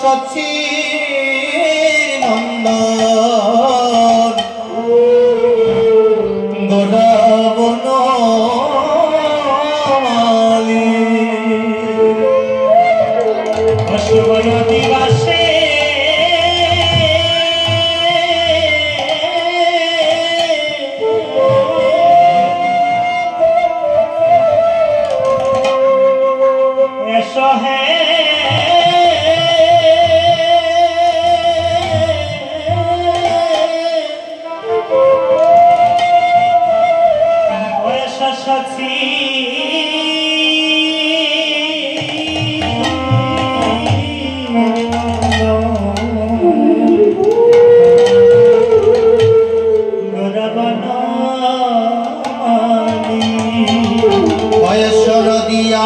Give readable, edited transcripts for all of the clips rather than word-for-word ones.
সচির নন্দন গোড়াবন অশুভ দিবসে এসো হে সচি বয়সর দিয়া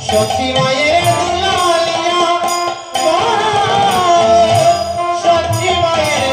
সচি মায়ের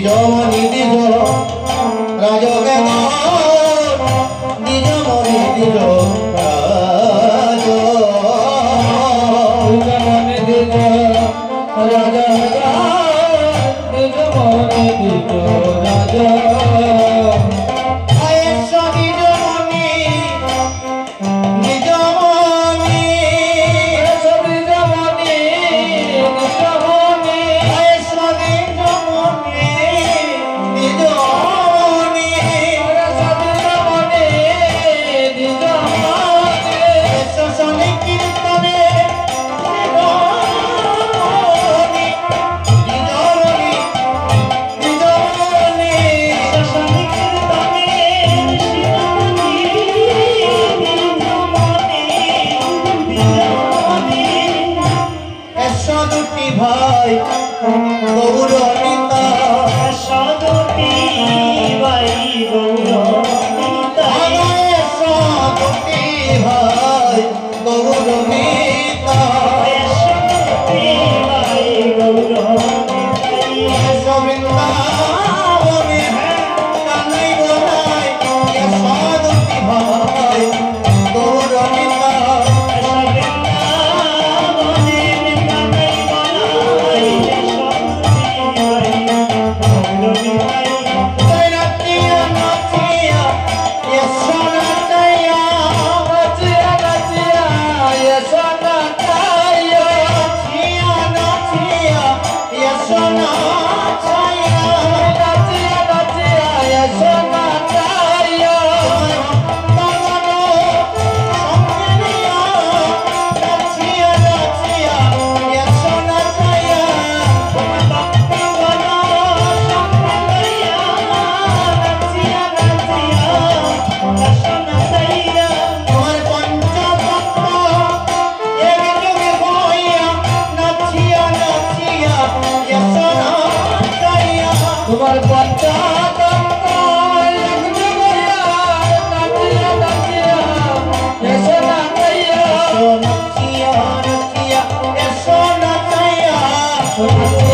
মনি দিজ রাজগে নিজ মনি দিজ রাজ মনে দিজ রাজা নিজ মনে দিজ রাজা ভাই গৌরনিতা সদতি ভাই গৌরনিতা সদতি ভাই গৌরনিতা সদতি ভাই গৌরনিতা সবৃন্দাবনে কানাই বলাই সদতি ভাই গৌরনিতা তোমার Oh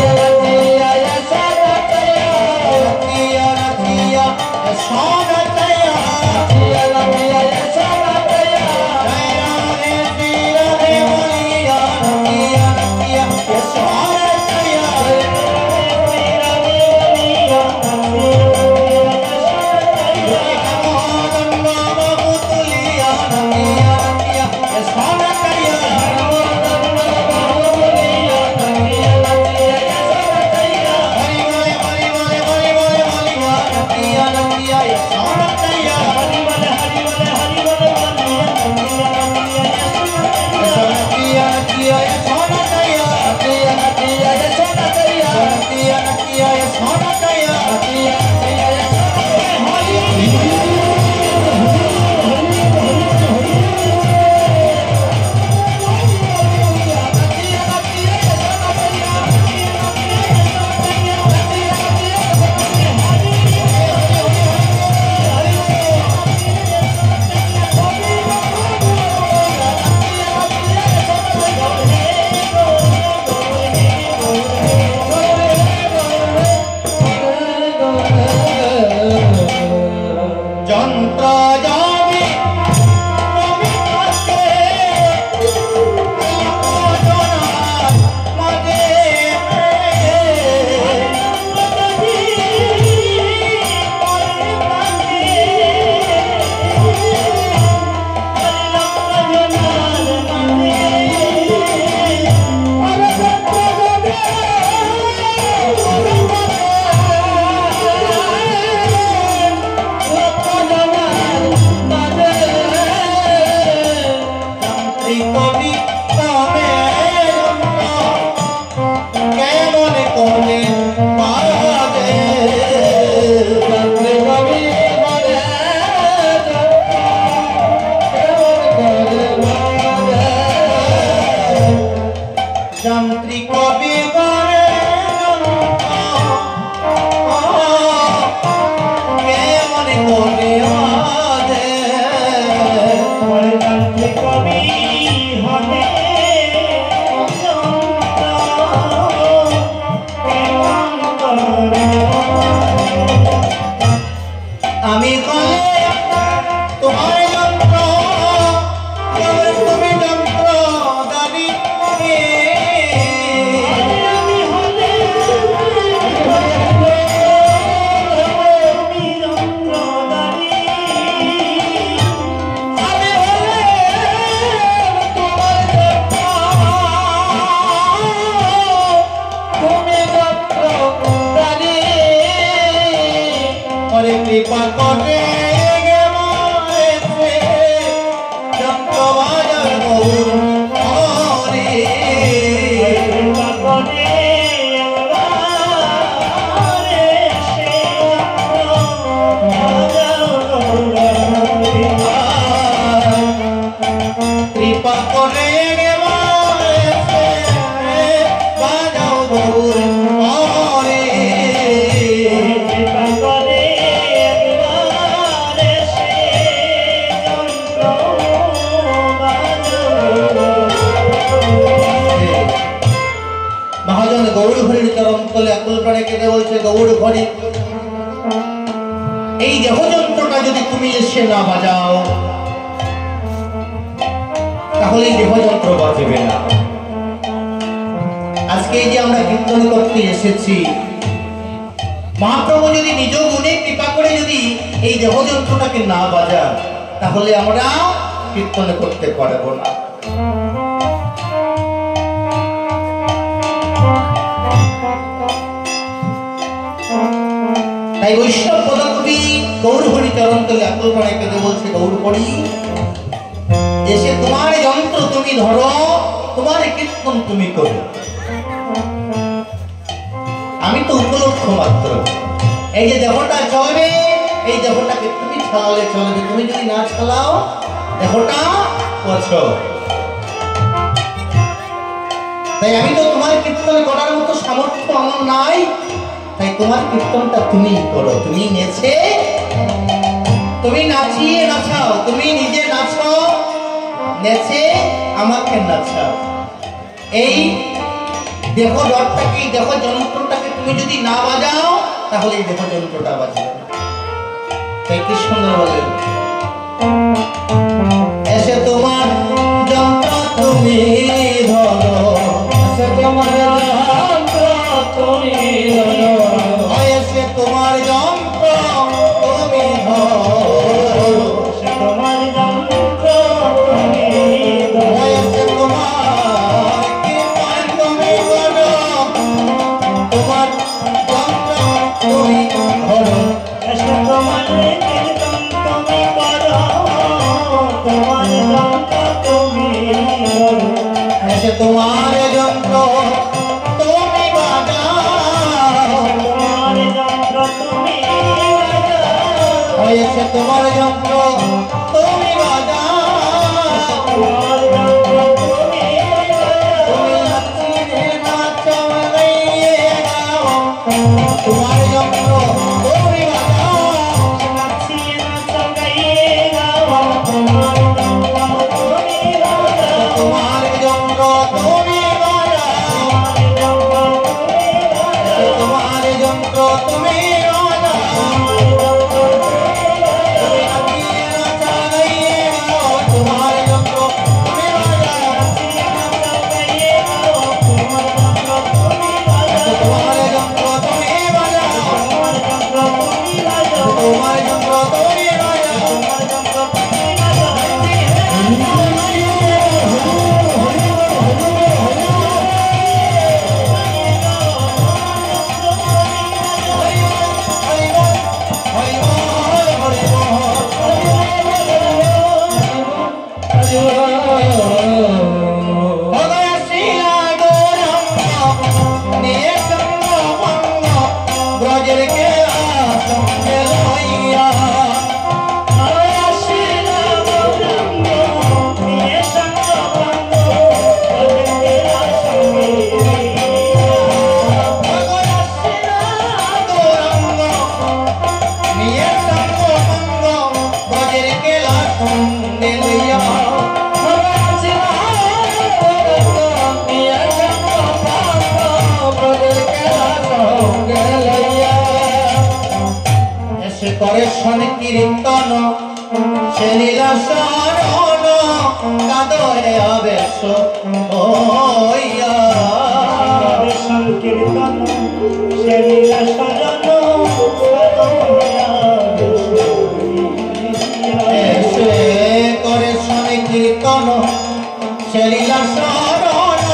করে গেছে যন্ত্র বাজার গৌর হরে কৃপা করে একবারে সে কৃপা করে বাজাও গৌর হরে কৃপা করে একবারে সে যন্ত্র মহাজন গৌর ঘড়ির চরণ তলে আকুল প্রাণে কেঁদে বলছে গৌর ঘড়ি এই দেহ যন্ত্রটা যদি তুমি এসে না বাজাও তাহলে এই দেহ যন্ত্র বাজবে না। আজকে এই যে আমরা কীর্তন করতে এসেছি মহাপ্রভু যদি নিজ গুণে কৃপা করে যদি এই দেহ যন্ত্রটাকে না বাজান তাহলে আমরা কীর্তন করতে পারবো না। তাই বৈষ্ণব পদকবি গৌর হরি চরণ তলে আকুল প্রাণে কেঁদে বলছে গৌর হরি এসে তোমার যন্ত্র তুমি ধরো তোমার কীর্তন তুমি করো আমি তো উপলক্ষ মাত্র। এই যে দেহটা চলবে এই দেহটাকে তুমি চালালে চলবে তুমি যদি না চালাও দেহটা করছো। তাই আমি তো তোমার কীর্তন করার মতো সামর্থ্য আমার নাই তাই তোমার কীর্তনটা তুমি করো তুমি নেচে তুমি নাচিয়ে নাচাও তুমি নিজে নাচো নেচে আমাকে নাচাও। এই দেহ রথটাকে এই দেহ যন্ত্রটাকে তুমি যদি না বাজাও তাহলে এই দেহ যন্ত্রটা বাজবে না। তাই কি সুন্দর বলেন এসে তোমার যন্ত্র তুমি ধরো এসে তোমার যন্ত্র তুমি ধরো এসে তোমার যন্ত্র তুমি ধরো এসে তোমার যন্ত্র তুমি ধরো এসে তোমার কীর্তন তুমি করো তোমার যন্ত্র তুমি ধরো এসে তোমার কীর্তন তুমি করো তোমার যন্ত্র তুমি ধরো এসে তোমার যন্ত্র তুমি বাজাও তোমার যন্ত্র তুমি বাজাও এসে তোমার যন্ত্র তুমি বাজাও তোমার যন্ত্র তুমি তুমি নাচিয়ে নাচো গাইয়ে গাও তোমার যন্ত্র তুমি বাজাও নাচিয়ে নাচো গাইয়ে গাও তোমার যন্ত্র তুমি বাজাও তোমার যন্ত্র তুমি বাজাও তোমার যন্ত্র তুমি বাজাও নাচিয়ে নাচো গাইয়ে গাও তোমার যন্ত্র তুমি বাজাও তোমার যন্ত্র তুমি বাজাও তোমার যন্ত্র তুমি বাজাও হরি বল হরি বল হরি বল ভগয়া শিলা গৌরঙ্গ নিয়ে সঙ্গ ভঙ্গ ব্রজের কেলা সঙ্গে লইয়া ভগয়া শিলা গৌরঙ্গ নিয়ে সঙ্গ ভঙ্গ ব্রজের কেলা সঙ্গে ভগয়া শিলা গৌরঙ্গ নিয়ে সঙ্গ ভঙ্গ ব্রজের কেলা সঙ্গে লইয়া এসে করে শনি কীর্তন সে লীলা শরণ কাদরে আবেশ হইয়া সংকীর্তন শরীর শরণ এসে করে শনি কীর্তন সে লীলা শরণ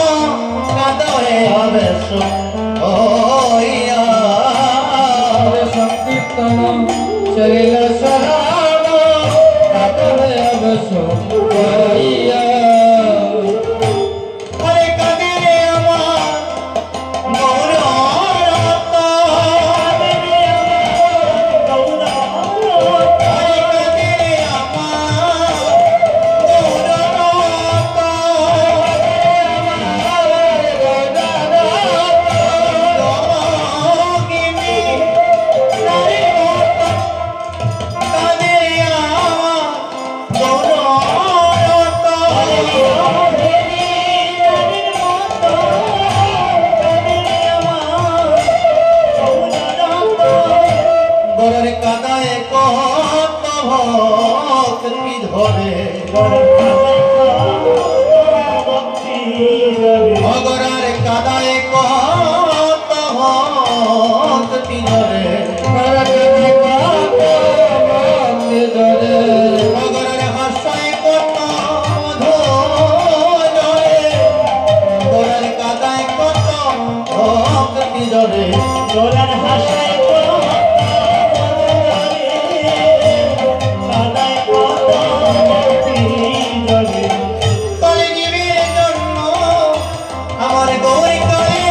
কাদরে আবেশ হইয়া সংকীর্তন কীর্তন চলিল শরণ কাঁদে অবশ্য করিয়া আরে কাঁদে রে আমার গৌররত, আরে কাঁদে রে আমার গৌররত, রমগিনী নারী মত, কাঁদে রে আমার গৌররত। গড়ের কাদায় কত ভক্তি ধরে, অগরার কাদায় কত ভক্তি ধরে, অগরার হাসায় কত মধু ধরে, গড়ের কাদায় কত ভক্তি ধরে। গোলার হাসায় কলিজীবের জন্য আমার গৌরী করে,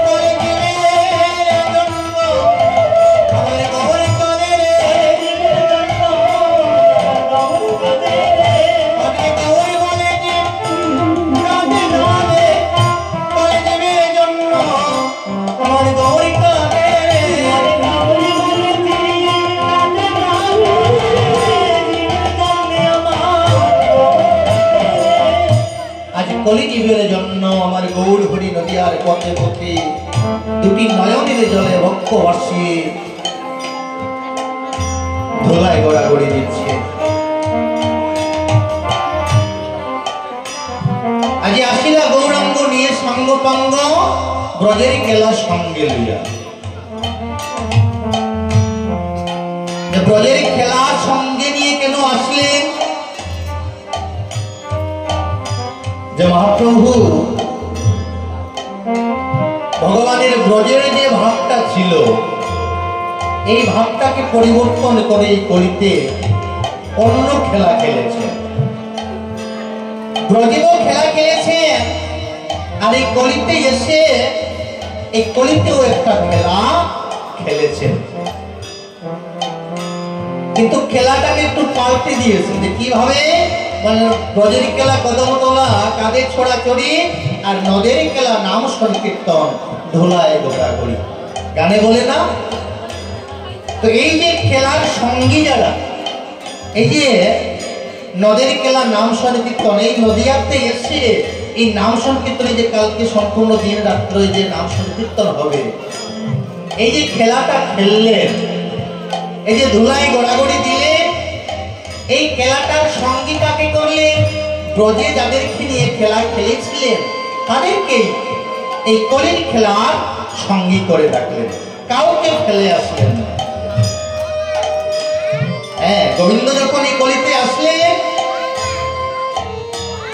কলিজীবের জন্য আমার গৌরী করে, আমি গৌরী বলে যে কাঁদে কাঁদে, কলিজীবের জন্য আমার গৌরী করে। আজ কলিজীবের জন্য আমার গৌর হরি নদিয়ার পথে পথে দুটি নয়নের জলে বক্ষ ভাসিয়ে ধোলায় গড়াগড়ি দিচ্ছে। আজ আসিলা গৌরাঙ্গ নিয়ে সঙ্গ পঙ্গ ব্রজের কেলা সঙ্গে লইয়া, যে ব্রজের খেলা সঙ্গে নিয়ে কেন আসলেন? যে মহাপ্রভু ভগবানের ব্রজের যে ভাবটা ছিল, এই ভাবটাকে পরিবর্তন করে এই কলিতে অন্য খেলা খেলেছেন। ব্রজেও খেলা খেলেছেন, আর এই কলিতে এসে এই কলিতেও একটা খেলা খেলেছেন, কিন্তু খেলাটাকে একটু পাল্টে দিয়েছেন। যে কিভাবে? মানে ব্রজের খেলা কদম তোলা, কাঁধে ছোড়াছড়ি, আর নদের খেলা নাম সংকীর্তন, ধোলায় গোড়াগড়ি, গানে বলে না? তো এই যে খেলার সঙ্গী যারা, এই যে নদের খেলা নাম সংকীর্তন, এই নদীয়াতে এসে এই নাম সংকীর্তনে যে কালকে সম্পূর্ণ দিন রাত্রে যে নাম সংকীর্তন হবে, এই যে খেলাটা খেললেন, এই যে ধুলায় গড়াগড়ি দিলে, এই খেলাটার সঙ্গী কাকে করলেন? ব্রজে যাদেরকে নিয়ে খেলা খেলেছিলেন তাদেরকেই এই কলির খেলার সঙ্গী করে রাখলেন, কাউকে ফেলে আসলেন না। হ্যাঁ, গোবিন্দ যখন এই কলিতে আসলেন,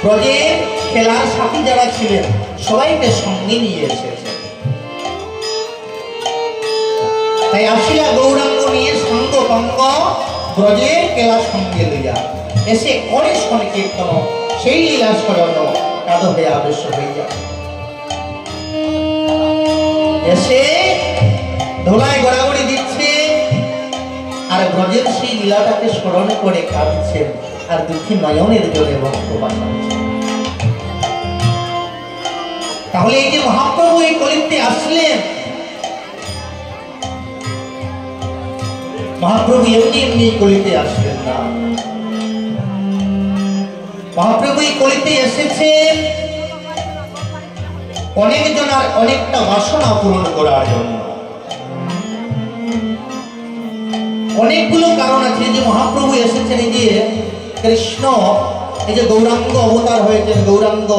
ব্রজের খেলার সাথী যারা ছিলেন সবাইকে সঙ্গে নিয়ে এসেছেন। তাই আসিয়া গৌরাঙ্গ নিয়ে সঙ্গ পঙ্গ ব্রজের কেলা সঙ্গে লইয়া এসে করে শোনে কীর্তন, সেই লীলা স্মরণ কাদ হয়ে আবেশ হইয়া এসে ধোলায় গড়াগড়ি দিচ্ছে, আর ব্রজের সেই লীলাটাকে স্মরণ করে কাঁদছেন, আর দুঃখী নয়নের জলে ভক্ত বাঁচাচ্ছেন। তাহলে এই যে মহাপ্রভু এই কলিতে আসলেন, মহাপ্রভু এমনি এমনি কলিতে আসলেন না। মহাপ্রভু এই কলিতে এসেছেন অনেকজন আর অনেকটা বাসনা পূরণ করার জন্য। অনেকগুলো কারণ আছে যে মহাপ্রভু এসেছেন। এই যে কৃষ্ণ, এই যে গৌরাঙ্গ অবতার হয়েছেন, গৌরাঙ্গ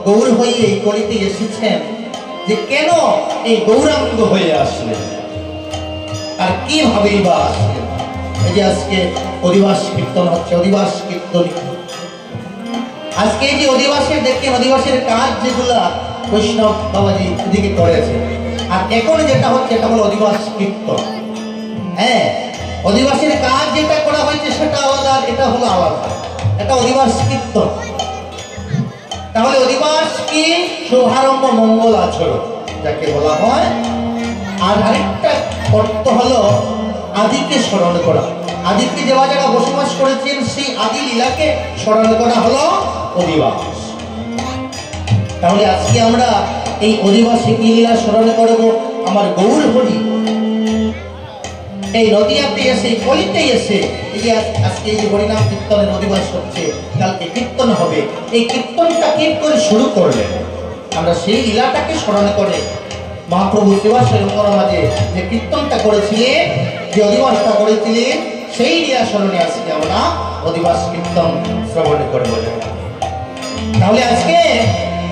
গৌর হয়ে এই কলিতে এসেছেন, যে কেন এই গৌরাঙ্গ হয়ে আসলেন আর কিভাবেই বা আসলেন। এই যে আজকে অধিবাস কীর্তন হচ্ছে, অধিবাস কীর্তন, আজকে এই যে অধিবাসের দেখেন, অধিবাসের কাজ যেগুলা বৈষ্ণব বাবাজি এদিকে করেছে। আর এখন যেটা হচ্ছে এটা হলো অধিবাস কীর্তন। হ্যাঁ, অধিবাসীর কাজ যেটা করা হয়েছে সেটা আলাদা, এটা হলো আলাদা, এটা অধিবাস কীর্তন। তাহলে অধিবাস কি? শুভারম্ভ মঙ্গল আচরণ যাকে বলা হয়। আর আরেকটা অর্থ হলো আদিকে স্মরণ করা। আদিকে যে যারা বসবাস করেছেন সেই আদি লীলাকে স্মরণ করা হলো অধিবাস। তাহলে আজকে আমরা এই অধিবাসী কি লীলা স্মরণ করব? আমার গৌর হরি এই নদিয়াতে এসে, কলিতে এসে, এই যে আজকে এই যে হরিনাম কীর্তনের অধিবাস হচ্ছে, কালকে কীর্তন হবে। এই কীর্তনটা কি করে শুরু করলেন? আমরা সেই লীলাটাকে স্মরণ করে মহাপ্রভু সেবা স্বয়ংবর মাঝে যে কীর্তনটা করেছিলেন, যে অধিবাসটা করেছিলেন, সেই লীলা স্মরণে আজকে আমরা অধিবাস কীর্তন শ্রবণ করব। তাহলে আজকে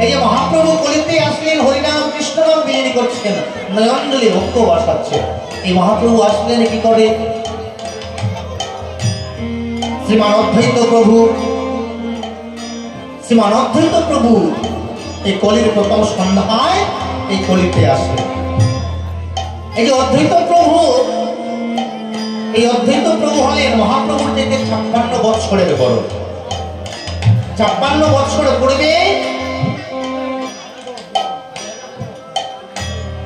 এই যে মহাপ্রভু কলিতে আসলেন, হরিনাম কৃষ্ণনাম বিলীন করছেন, নয়নজলি ভক্ত বাসাচ্ছে। এই মহাপ্রভু আসলেন কি করে? শ্রীমান অদ্বৈত প্রভু, শ্রীমান অদ্বৈত প্রভু এই কলির প্রথম সন্ধ্যায় এই কলিতে আসলেন। এই যে অদ্বৈত প্রভু, এই অদ্বৈত প্রভু হলেন মহাপ্রভুর থেকে 56 বৎসরের বড়। 56 বৎসর পূর্বে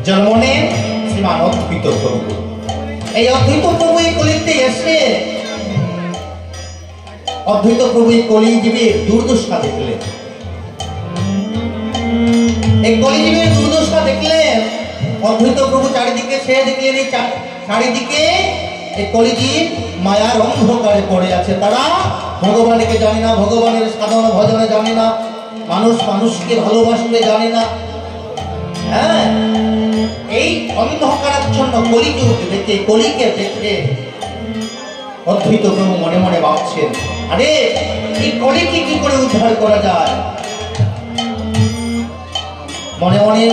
জন্ম নেন শ্রীমান অদ্বৈত প্রভু। এই অদ্বৈত প্রভু এই কলিতে এসে অদ্বৈত প্রভু এই কলিজীবের দুর্দশা দেখলেন। এই কলিজীবের দুর্দশা দেখলেন অদ্বৈত প্রভু চারিদিকে সে দেখলেন এই চারিদিকে এই কলিজীব মায়ার অন্ধকারে পড়ে আছে। তারা ভগবানকে জানে না, ভগবানের সাধন ভজনে জানে না, মানুষ মানুষকে ভালোবাসতে জানে না। হ্যাঁ, এই অন্ধকারাচ্ছন্ন কলিযুগ দেখে, কলিকে দেখে অদ্বৈত প্রভু মনে মনে ভাবছেন, আরে এই কলিকে কি করে উদ্ধার করা যায়? মনে মনে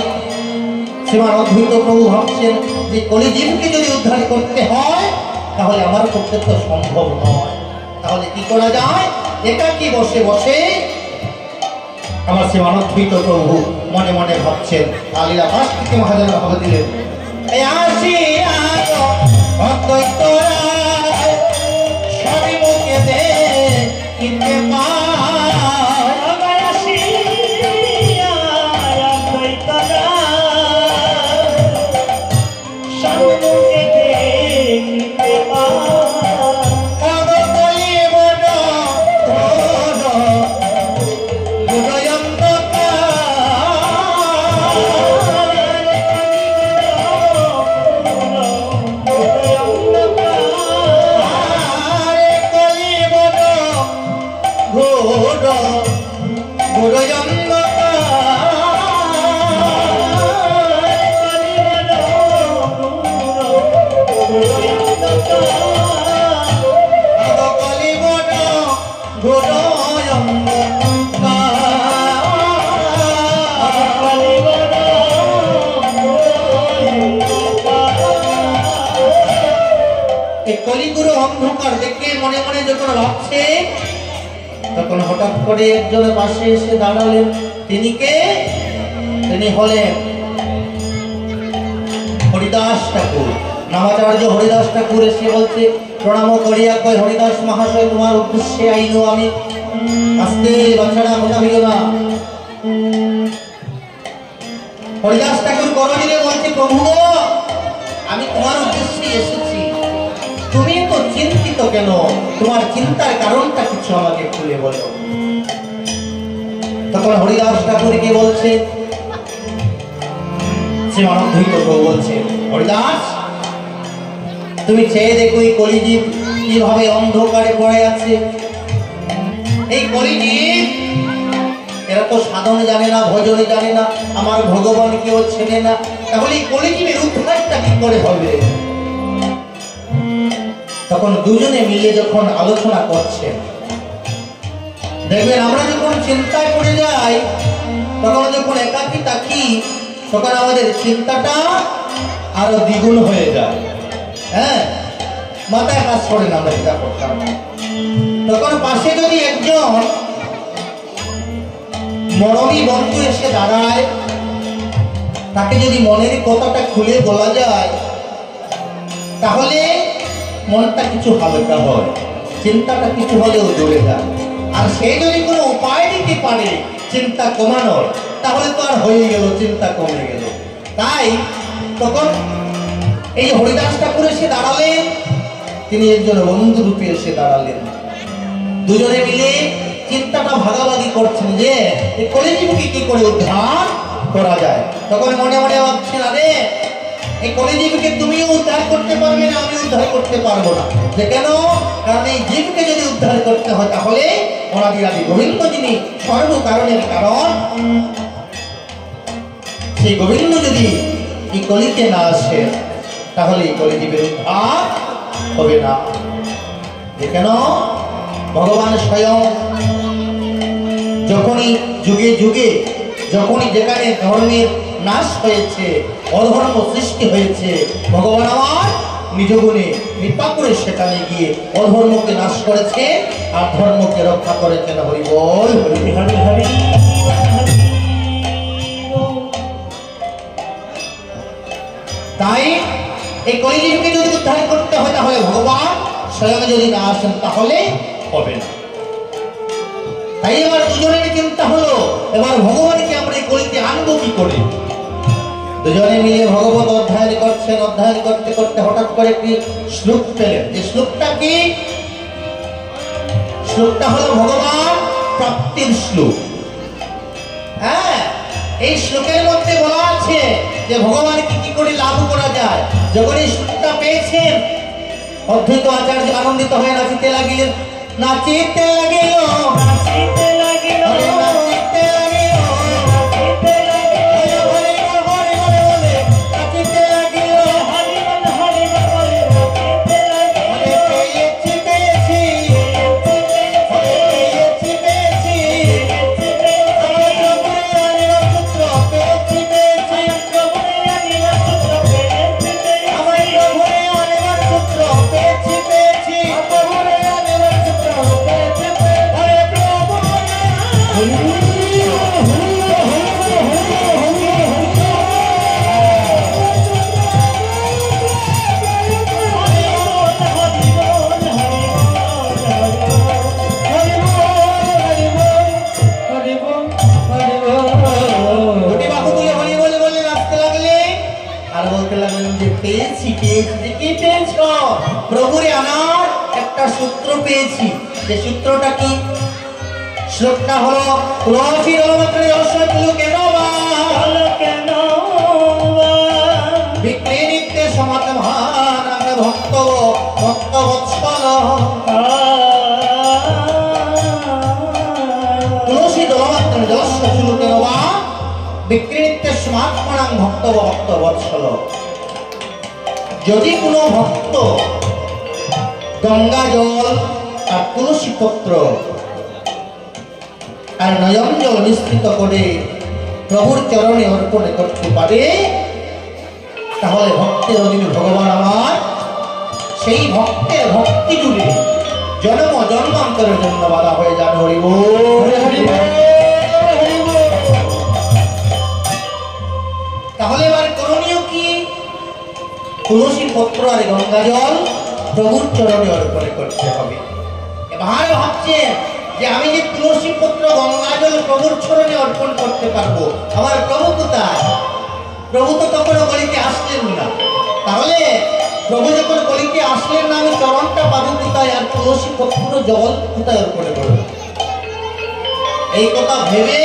শ্রীমান অদ্বৈত প্রভু ভাবছেন যে কলিজীবকে যদি উদ্ধার করতে হয় তাহলে আমার পক্ষে তো সম্ভব নয়। তাহলে কি করা যায়? একাকী বসে বসে আমার শ্রীমান অদ্বৈত প্রভু মনে মনে ভাবছেন। আলীলা পাশ থেকে মহাজন ভাবে দিলেন, অদ্বৈত রায় সবই মুখে দে কিনতে কলিগুরু অন্ধকার দেখে মনে মনে যখন ভাবছে, তখন হঠাৎ করে একজনের পাশে এসে দাঁড়ালেন। তিনি কে? তিনি হলেন হরিদাস ঠাকুর, নামাচার্য হরিদাস ঠাকুর। এসে বলছে, প্রণাম করিয়া কয়, হরিদাস মহাশয় তোমার উদ্দেশ্যে আইনো আমি। আস্তে বাচ্চারা কথা হইল না। হরিদাস ঠাকুর করণীরে বলছে, প্রভু আমি তোমার উদ্দেশ্যে এসেছি, তুমি তো চিন্তিত কেন? তোমার চিন্তার কারণটা কিছু আমাকে খুলে বলো। তখন হরিদাস ঠাকুরকে বলছে, শ্রীমান অদ্বৈত প্রভু বলছে, হরিদাস তুমি চেয়ে দেখো এই কলিজীব কিভাবে অন্ধকারে পড়ে আছে। এই কলিজীব এরা তো সাধনে জানে না, ভজনে জানে না, আমার ভগবানকেও চেনে না। তাহলে এই কলিজীবের উদ্ধারটা কি করে হবে? তখন দুজনে মিলে যখন আলোচনা করছেন, দেখবেন আমরা যখন চিন্তায় পড়ে যাই, তখন যখন একাকী থাকি, তখন আমাদের চিন্তাটা আরো দ্বিগুণ হয়ে যায়। হ্যাঁ, মাথায় কাজ করে না আমরা চিন্তা করতাম। তখন পাশে যদি একজন মরমী বন্ধু এসে দাঁড়ায়, তাকে যদি মনের কথাটা খুলে বলা যায় তাহলে মনটা কিছু হালকা হয়, চিন্তাটা কিছু হলেও জ্বলে যায়। আর সে যদি কোনো উপায় দিতে পারে চিন্তা কমানোর, তাহলে তো আর হয়ে গেল, চিন্তা কমে গেল। তাই তখন এই হরিদাস ঠাকুর এসে দাঁড়ালেন, তিনি একজন বন্ধু রূপে এসে দাঁড়ালেন। দুজনে মিলে চিন্তাটা ভাগাভাগি করছেন যে এই কলিযুগকে কি করে উদ্ধার করা যায়। তখন মনে মনে ভাবছেন, আরে এই কলিযুগকে তুমিও উদ্ধার করতে পারবে না, আমি উদ্ধার করতে পারবো না। যে কেন? কারণ এই জীবকে যদি উদ্ধার করতে হয় তাহলে অনাদি আদি গোবিন্দ যিনি সর্বকারণের কারণ, সেই গোবিন্দ যদি এই কলিতে না আসে তাহলে এই কলিজীবের উদ্ধার হবে না। যে কেন? ভগবান স্বয়ং যখনই যুগে যুগে যখনই যেখানে ধর্মের নাশ হয়েছে, অধর্ম সৃষ্টি হয়েছে, ভগবান আমার নিজ গুণে কৃপা করে সেখানে গিয়ে অধর্মকে নাশ করেছে আর ধর্মকে রক্ষা করেছেন। হরি বল, হরি হরি হরি। তাই এই কলিযুগকে যদি উদ্ধার করতে হয় তাহলে ভগবান স্বয়ং যদি না আসেন তাহলে হবে না। তাই এবার দুজনের চিন্তা হলো, এবার ভগবানকে আমরা এই কলিতে আনবো কি করে। দুজনে মিলে ভগবত অধ্যয়ন করছেন। অধ্যয়ন করতে করতে হঠাৎ করে একটি শ্লোক পেলেন। যে শ্লোকটা কি? শ্লোকটা হলো ভগবান প্রাপ্তির শ্লোক। হ্যাঁ, এই শ্লোকের মধ্যে বলা আছে যে ভগবানকে কি করে লাভ করা যায়। যখন এই শ্লোকটা পেয়েছেন অদ্বৈত আচার্য আনন্দিত হয়ে নাচিতে লাগিলেন। নাচিতে লাগিল, নাচিতে লাগিল, নাচিতে লাগিল, নাচিতে লাগিল, হরি বল, হরি বল বলে নাচিতে লাগিল, হরি বল, হরি বল বলে নাচিতে লাগিল। পেয়েছি পেয়েছি, পেয়েছি পেয়েছি, আমার প্রভুরে আনিবার সূত্র পেয়েছি পেয়েছি, প্রভুরে আনিবার সূত্র পেয়েছি পেয়েছি, আমার প্রভুরে আনিবার সূত্র পেয়েছি পেয়েছি, প্রভুরে আনিবার সূত্র পেয়েছি পেয়েছি, হরে প্রভু দুটি বাহু তুলে হরি বলে বলে নাচতে লাগলেন আর বলতে লাগলেন যে পেয়েছি পেয়েছি। যে কি পেয়েছ? প্রভুরে আনার একটা সূত্র পেয়েছি। যে সূত্রটা কি? শ্লোকটা হলো তুলসী রমাত্রে অশ্বত কেন বা কেন বিক্রি নিত্যে সমাতভান ভক্ত ভক্ত বৎসল। তুলসী দলমাত্রে যশ চুল কেন বা বিক্রি নিত্যে সমাত্মানাং ভক্ত ভক্ত বৎসল। যদি কোনো ভক্ত গঙ্গা জল আর তুলসী পত্র আর নয়ন জল মিশ্রিত করে প্রভুর চরণে অর্পণ করতে পারে তাহলে ভক্তের অধীনে ভগবান আমার সেই ভক্তের ভক্তি জুড়ে জন্ম জন্মান্তরের জন্য বাধা হয়ে যান। হরি বল, হরি বল, হরি বল। তাহলে এবার করণীয় কি? তুলসী পত্র আর গঙ্গা জল প্রভুর চরণে অর্পণ করতে হবে। এবার ভাবছেন যে আমি যে তুলসী পত্র গঙ্গা জল প্রভুর চরণে অর্পণ করতে পারবো, আমার প্রভু কোথায়? প্রভু তো তখনও গলিতে আসলেন না। তাহলে প্রভু যখন গলিতে আসলেন না, আমি চরণটা পাবো কোথায় আর তুলসী পত্র জল কোথায় অর্পণ করবো? এই কথা ভেবে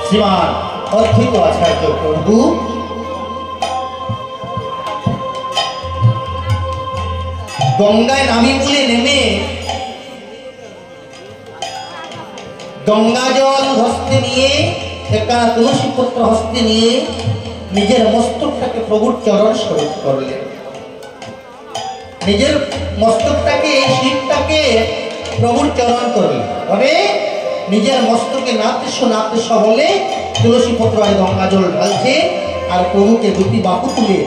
শ্রীমান অদ্বৈত আচার্য প্রভু গঙ্গায় নামি বলে নেমে গঙ্গা জল হস্তে নিয়ে একটা তুলসী পত্র হস্তে নিয়ে নিজের মস্তকটাকে প্রভুর চরণ স্বরূপ করলেন। নিজের মস্তকটাকে শিবটাকে প্রভুর চরণ করলেন। তবে নিজের মস্তকে নাতিস বলে তুলসী পত্র আর গঙ্গা জল ঢালছে আর প্রভুকে দুটি বাহু তুলে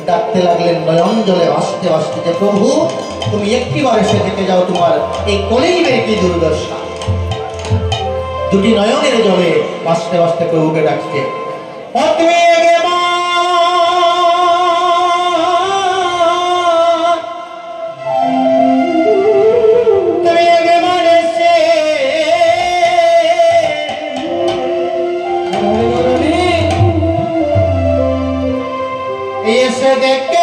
ডাকতে লাগলেন নয়ন জলে ভাসতে ভাসতে যে প্রভু তুমি একটিবার এসে থেকে যাও, তোমার এই কলিযুগের কি দুর্দশা। দুটি নয়নের জলে বাঁচতে বাঁচতে প্রভুকে ডাকছে, তুমি এসে দেখে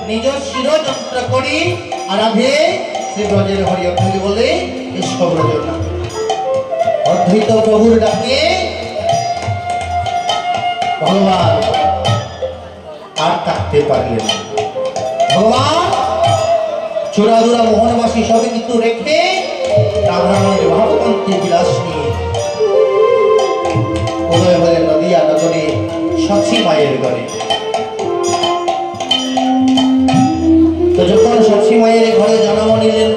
নিজ শিরযন্ত্র করি আরাধে শ্রী ব্রজের হরি অর্থ বলে এসব রচনা অদ্বৈত প্রভুর ডাকে ভগবান আর থাকতে পারলেন। ভগবান চোরাদুরা মোহনবাসী সবে কিন্তু রেখে রাধারমণের ভাবকান্তি বিলাস নিয়ে উদয় হলেন নদিয়া নগরে সচি মায়ের ঘরে। তো যখন সচি মায়ের ঘরে জন্ম নিলেন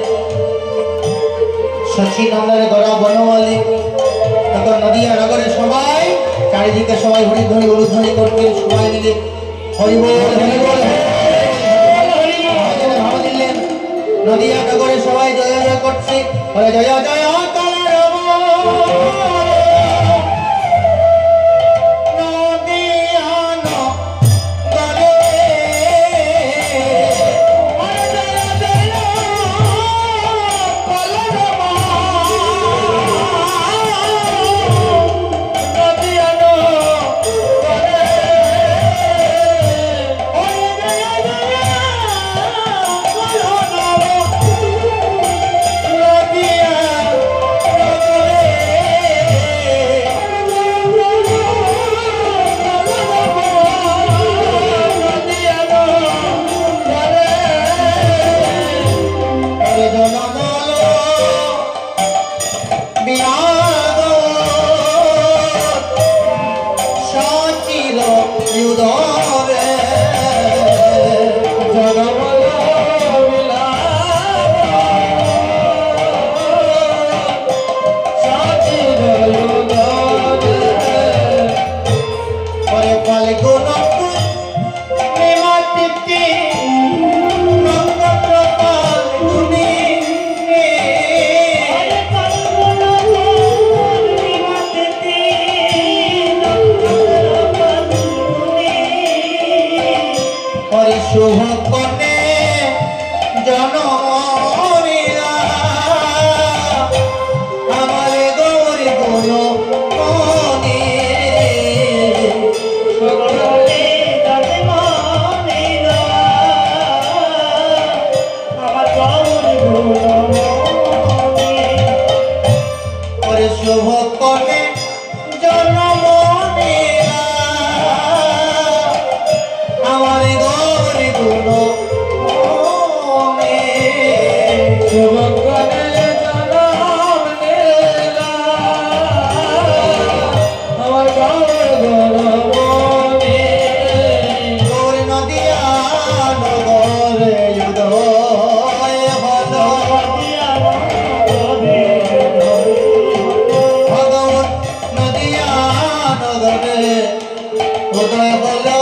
সচি নামের গড়া বনমালী, তখন নদিয়া নগরে সবাই চারিদিকে সবাই হরিধ্বনি উলুধ্বনি করতেন, সবাই মিলে হরিবল হরিবল ভাব দিলেন। নদিয়া নগরে সবাই জয় জয় করছে, জয় জয় কালারব শুভ কনে জনমরিয়া আমার গৌরী গুণ মনে সকলে তাতে মনিরা আমার গৌরী গুণ মনে ওরে শুভ কনে জনমরিয়া আমার গৌরী গুণ মনে শুভ কনে জনম নীলা আমার গৌরী গুণ মনে গৌরী নদিয়া নগরে উদয় হলো ভগবান নদিয়া নগরে উদয় হলো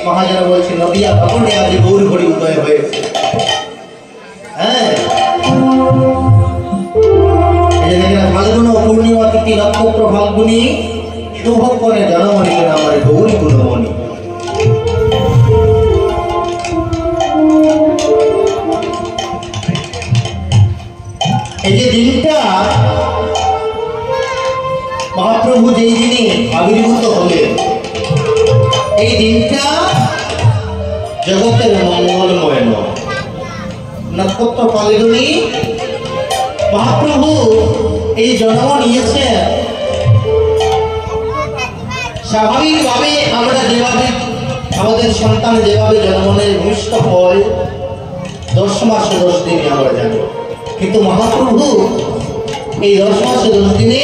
মহাজন বলছে নদিয়া ভবনে আজ গৌর হরি উদয় হয়েছে। হ্যাঁ এই যে দেখেন ফাল্গুন ও পূর্ণিমা তিথি নক্ষত্র ফাল্গুনি শুভক্ষণে জন্ম নিলেন আমার গৌরী গুণমণি। এই যে দিনটা মহাপ্রভু যেই দিনে আবির্ভূত হলেন এই দিনটা জগতের মঙ্গলময় নয়। নক্ষত্র ফাল্গুনি মহাপ্রভু এই জন্ম নিয়েছেন স্বাভাবিকভাবে আমরা যেভাবে আমাদের সন্তান যেভাবে জন্মনের ভূমিষ্ঠ হয় 10 মাসে 10 দিনে আমরা জানি, কিন্তু মহাপ্রভু এই 10 মাসে 10 দিনে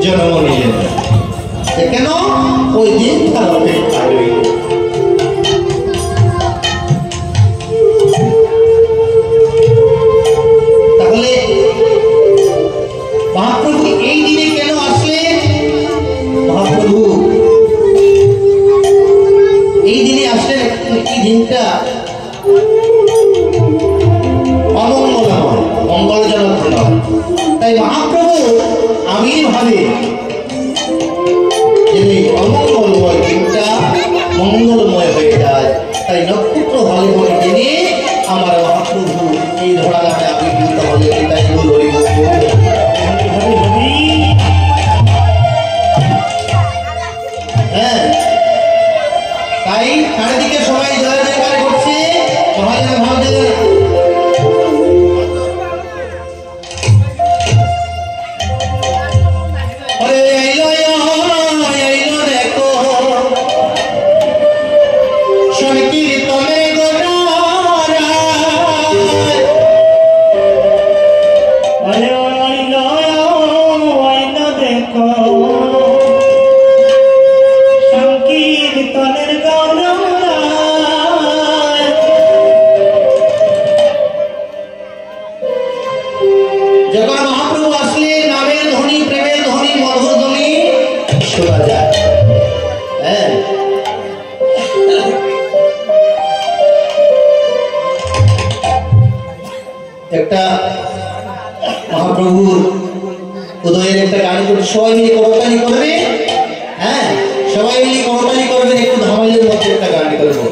জন্ম নিলেন। কেন? ওই দিন তার অপেক্ষা রইল। তাহলে মহাপ্রভু এই দিনে কেন আসলেন? মহাপ্রভু এই দিনে আসলেন, এই দিনটা অমঙ্গলময়, মঙ্গলজনক নয়। তাই মহাপ্রভু আবির্ভাবে যদি অমঙ্গলময় দিনটা মঙ্গলময় হয়ে যায়, তাই নক্ষত্র ভালো করে দিনে আমার মহাপ্রভু এই ধরাঘাটে আবির্ভূত হলে এটাই হরি বল। হ্যাঁ, তাই চারিদিকে সবাই জয় জয়কার করছে, মহাজন ভাবছে যখন মহাপ্রভু আসলে নামের ধ্বনি, প্রেমের ধ্বনি, মধুর ধ্বনি শোনা যায়। হ্যাঁ, একটা মহাপ্রভুর উদয়ের একটা গান করতে সবাই মিলে করতালি করবে। হ্যাঁ, সবাই মিলে করতালি করবেন, একটু ধামাইলের মধ্যে একটা গান করবো।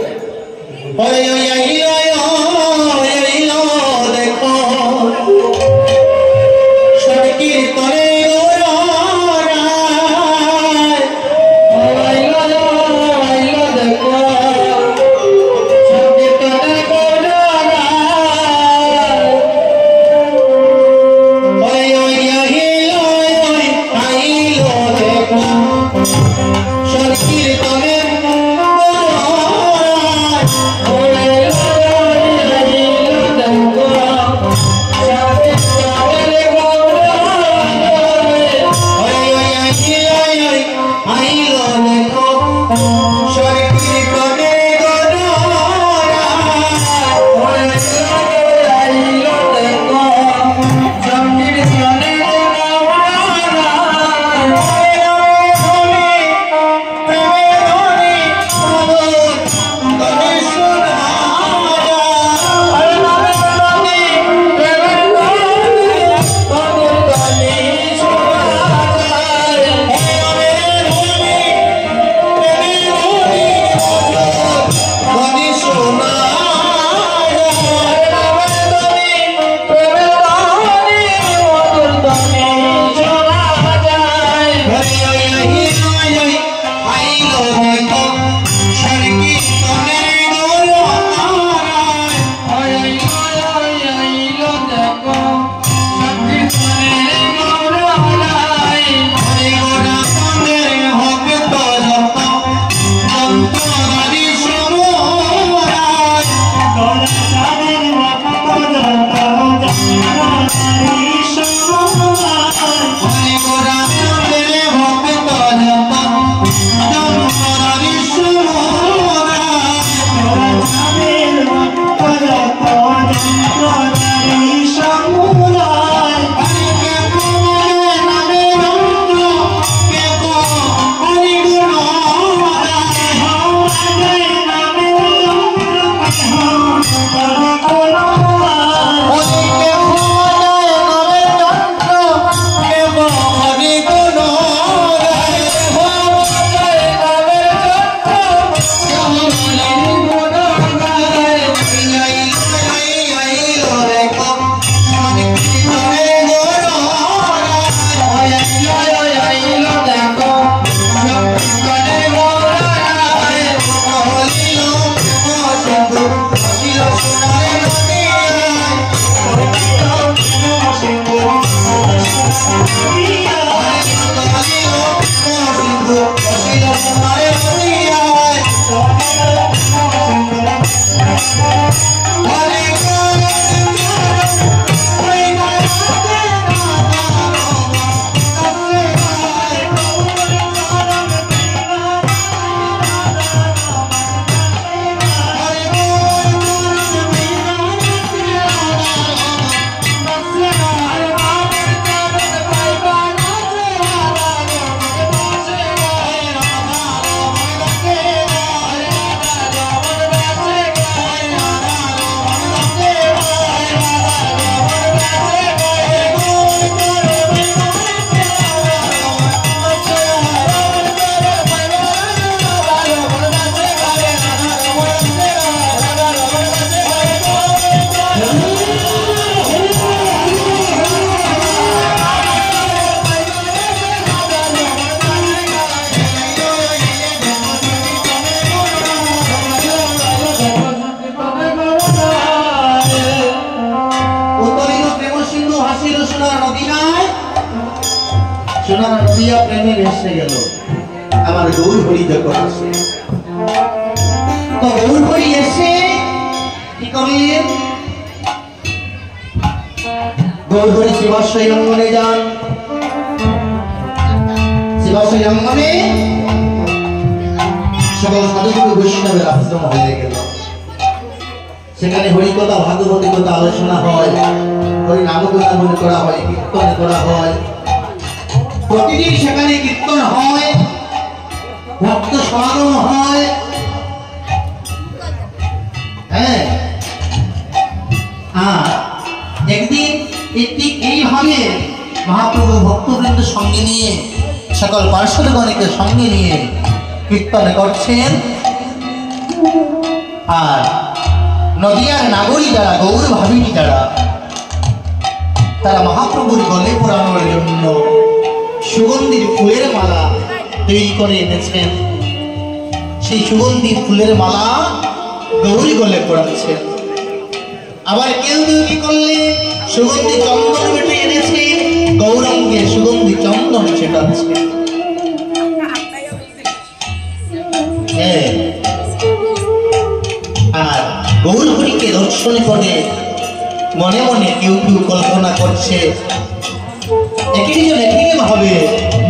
দেখো সোনার নদিয়া প্রেমে এসে গেল আমার গৌর হরি যখন আসে, তো গৌর হরি এসে কি করলেন? গৌর হরি শিবাশ্রয় অঙ্গনে যান। শিবাশ্রয় অঙ্গনে সকল সাধুগুরু বৈষ্ণবের আশ্রম হয়ে গেল। সেখানে হরিকথা ভাগবতী কথা আলোচনা হয়, হরি নামগুণ করা হয়, কীর্তন করা হয়। প্রতিদিন সেখানে কীর্তন হয়, ভক্ত সমাগম হয়। হ্যাঁ, আর একদিন ঠিক এইভাবে মহাপ্রভু ভক্তবৃন্দ সঙ্গে নিয়ে সকল পার্শ্বদগণকে সঙ্গে নিয়ে কীর্তন করছেন। আর নদিয়ার নাগরী যারা, গৌর ভাবিনী যারা, তারা মহাপ্রভুর গলে পোড়ানোর জন্য সুগন্ধির ফুলের মালা তৈরি করে এনেছেন। সেই সুগন্ধির ফুলের মালা গৌরী গলে পোড়াচ্ছেন। আবার কেউ কেউ কি করলে সুগন্ধি চন্দন বেটে এনেছে, গৌরাঙ্গে সুগন্ধি চন্দন ছেটাচ্ছে। আর গৌর হরিকে দর্শন করে মনে মনে কেউ কেউ কল্পনা করছে, একজন একই ভাবে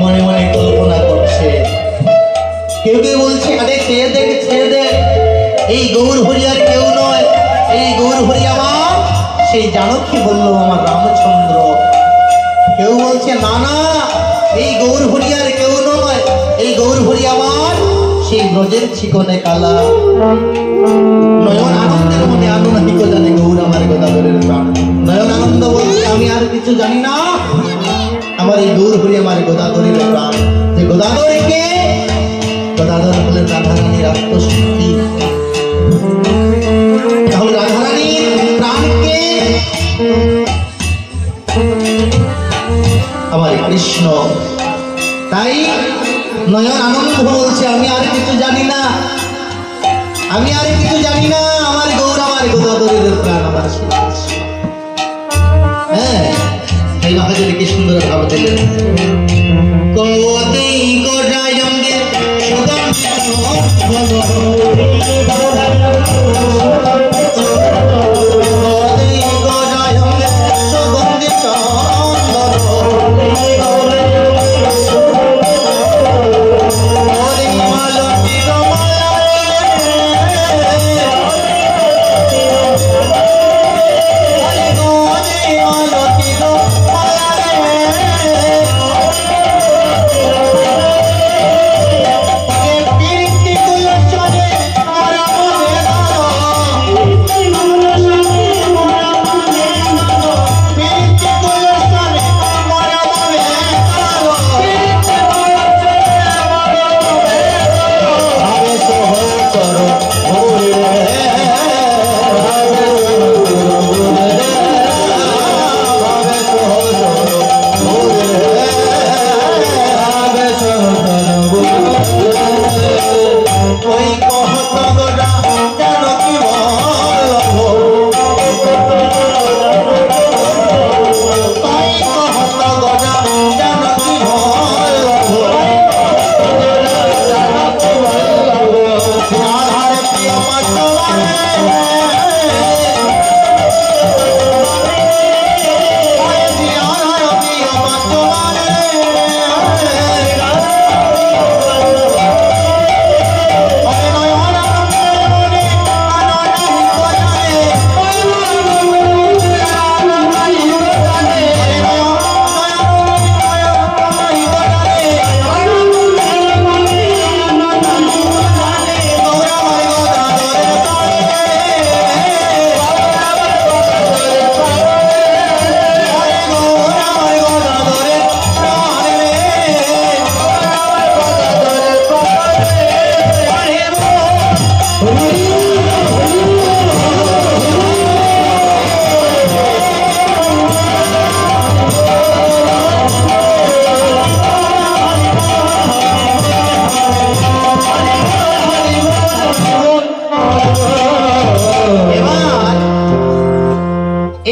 মনে মনে কল্পনা করছে। কেউ কেউ বলছে আরে ছেড়ে দেখ, ছেড়ে দেখ, এই গৌর হরি আর কেউ নয়, এই গৌর হরি আমার সেই জানকী বলল আমার রামচন্দ্র। কেউ বলছে না না, এই গৌর হরি আর কেউ নয়, এই গৌর হরি আমার সেই ব্রজের চিকনে কালা। নয়ন আনন্দের মনে আনুনাহিক জানে গৌর আমার গদাধরের প্রাণ। নয়ন আনন্দ বলছে আমি আর কিছু জানি না, আমার এই গৌর হরি আমার গদাধরের প্রাণ। যে গদাধরকে, গদাধর হলেন রাধারানীর আত্মশক্তি। তাহলে রাধারানীর প্রাণকে আমার কৃষ্ণ। তাই নয়ন আনন্দ বলছে আমি আর কিছু জানি না, আমি আর কিছু জানি না, আমার গৌর আমার গদাধরের প্রাণ আমার শ্রীকৃষ্ণ। হ্যাঁ, এই মহাজনে কি সুন্দর ভাব দিলেন। কৌতেই গোড়ায়ঙ্গে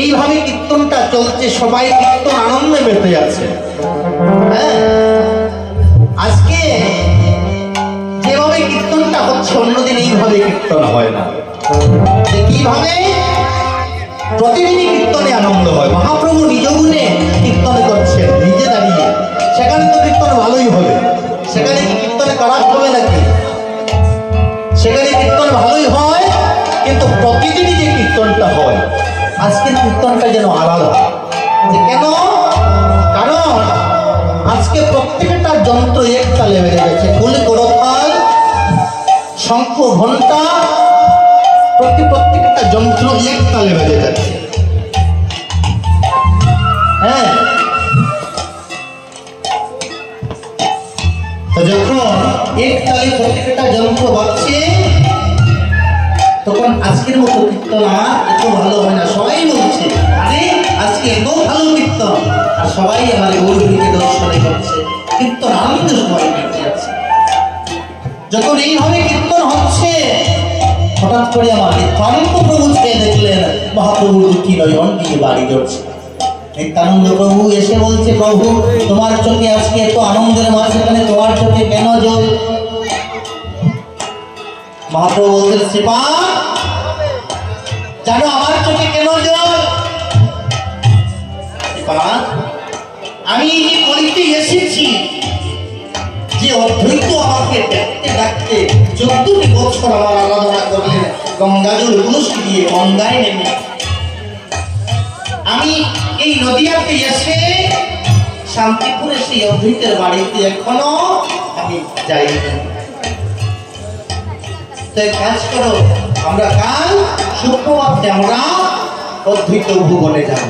এইভাবে কীর্তনটা চলছে, সবাই কীর্তন আনন্দে মেতে আছে। হ্যাঁ, কীর্তন হয় না। যে কিভাবে প্রতিদিনই কীর্তনে আনন্দ হয়। মহাপ্রভু নিজ গুণে কীর্তন করছেন নিজে দাঁড়িয়ে, সেখানে তো কীর্তন ভালোই হবে, সেখানে কি কীর্তনে খারাপ হবে নাকি? সেখানে কীর্তন ভালোই হয়, কিন্তু প্রতিদিনই যে কীর্তনটা হয় আজকের কীর্তনটা যেন আলাদা। যে কেন? কারণ আজকে প্রত্যেকটা যন্ত্র এক তালে বেড়ে গেছে। কুল করতাল, শঙ্খ, ঘণ্টা, প্রত্যেকটা যন্ত্র এক তালে বেড়ে যাচ্ছে। হ্যাঁ, তো যখন এক তালে প্রত্যেকটা যন্ত্র বাজছে তখন আজকের মতো কীর্তন আর এত ভালো হয় না। সবাই বলছে আরে আজকে এত ভালো কীর্তন, আর সবাই আমার গৌরীকে দর্শনে করছে, কীর্তন আনন্দে সবাই পেতে যাচ্ছে। যখন এইভাবে কীর্তন হচ্ছে হঠাৎ করে আমার নিত্যানন্দ প্রভু কে দেখলেন, মহাপ্রভু দুটি নয়ন দিয়ে বাড়ি ধরছে। নিত্যানন্দ প্রভু এসে বলছে, প্রভু তোমার চোখে আজকে এত আনন্দের মাঝখানে তোমার চোখে কেন জল? মহাপ্রভু বলছেন, শ্রীপাদ জানো আমার চোখে কেন জল? শ্রীপাদ আমি এই কলিতে এসেছি যে অদ্বৈত আমাকে ডাকতে ডাকতে 14টি বছর আমার আরাধনা করলেন গঙ্গাজল কলসি দিয়ে গঙ্গায় নেমে। আমি এই নদিয়াতে এসে শান্তিপুরে সেই অদ্বৈতের বাড়িতে এখনো আমি যাইনি। তো কাজ করো, আমরা কাল শুক্রবারে আমরা অদ্বৈত ভুবনে যাব।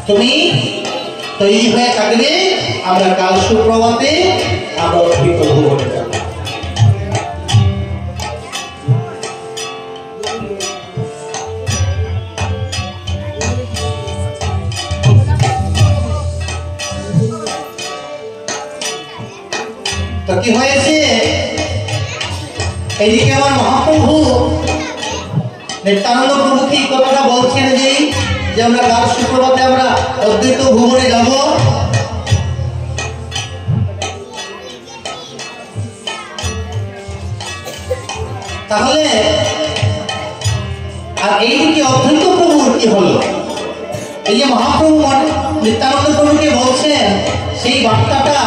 তুমি তৈরি হয়ে থাকবে, আমরা কাল শুক্রবারে আমরা অদ্বৈত ভুবনে যাব। তো কি হয়েছে? এইদিকে আমার মহাপ্রভু নিত্যানন্দ প্রভুকে এই কথাটা বলছেন যে আমরা কাল শুক্রবারে আমরা অদ্বৈত ভুবনে যাব। তাহলে আর এইদিকে অদ্বৈত প্রভুর কি হলো? এই যে মহাপ্রভু নিত্যানন্দ প্রভুকে বলছেন, সেই বার্তাটা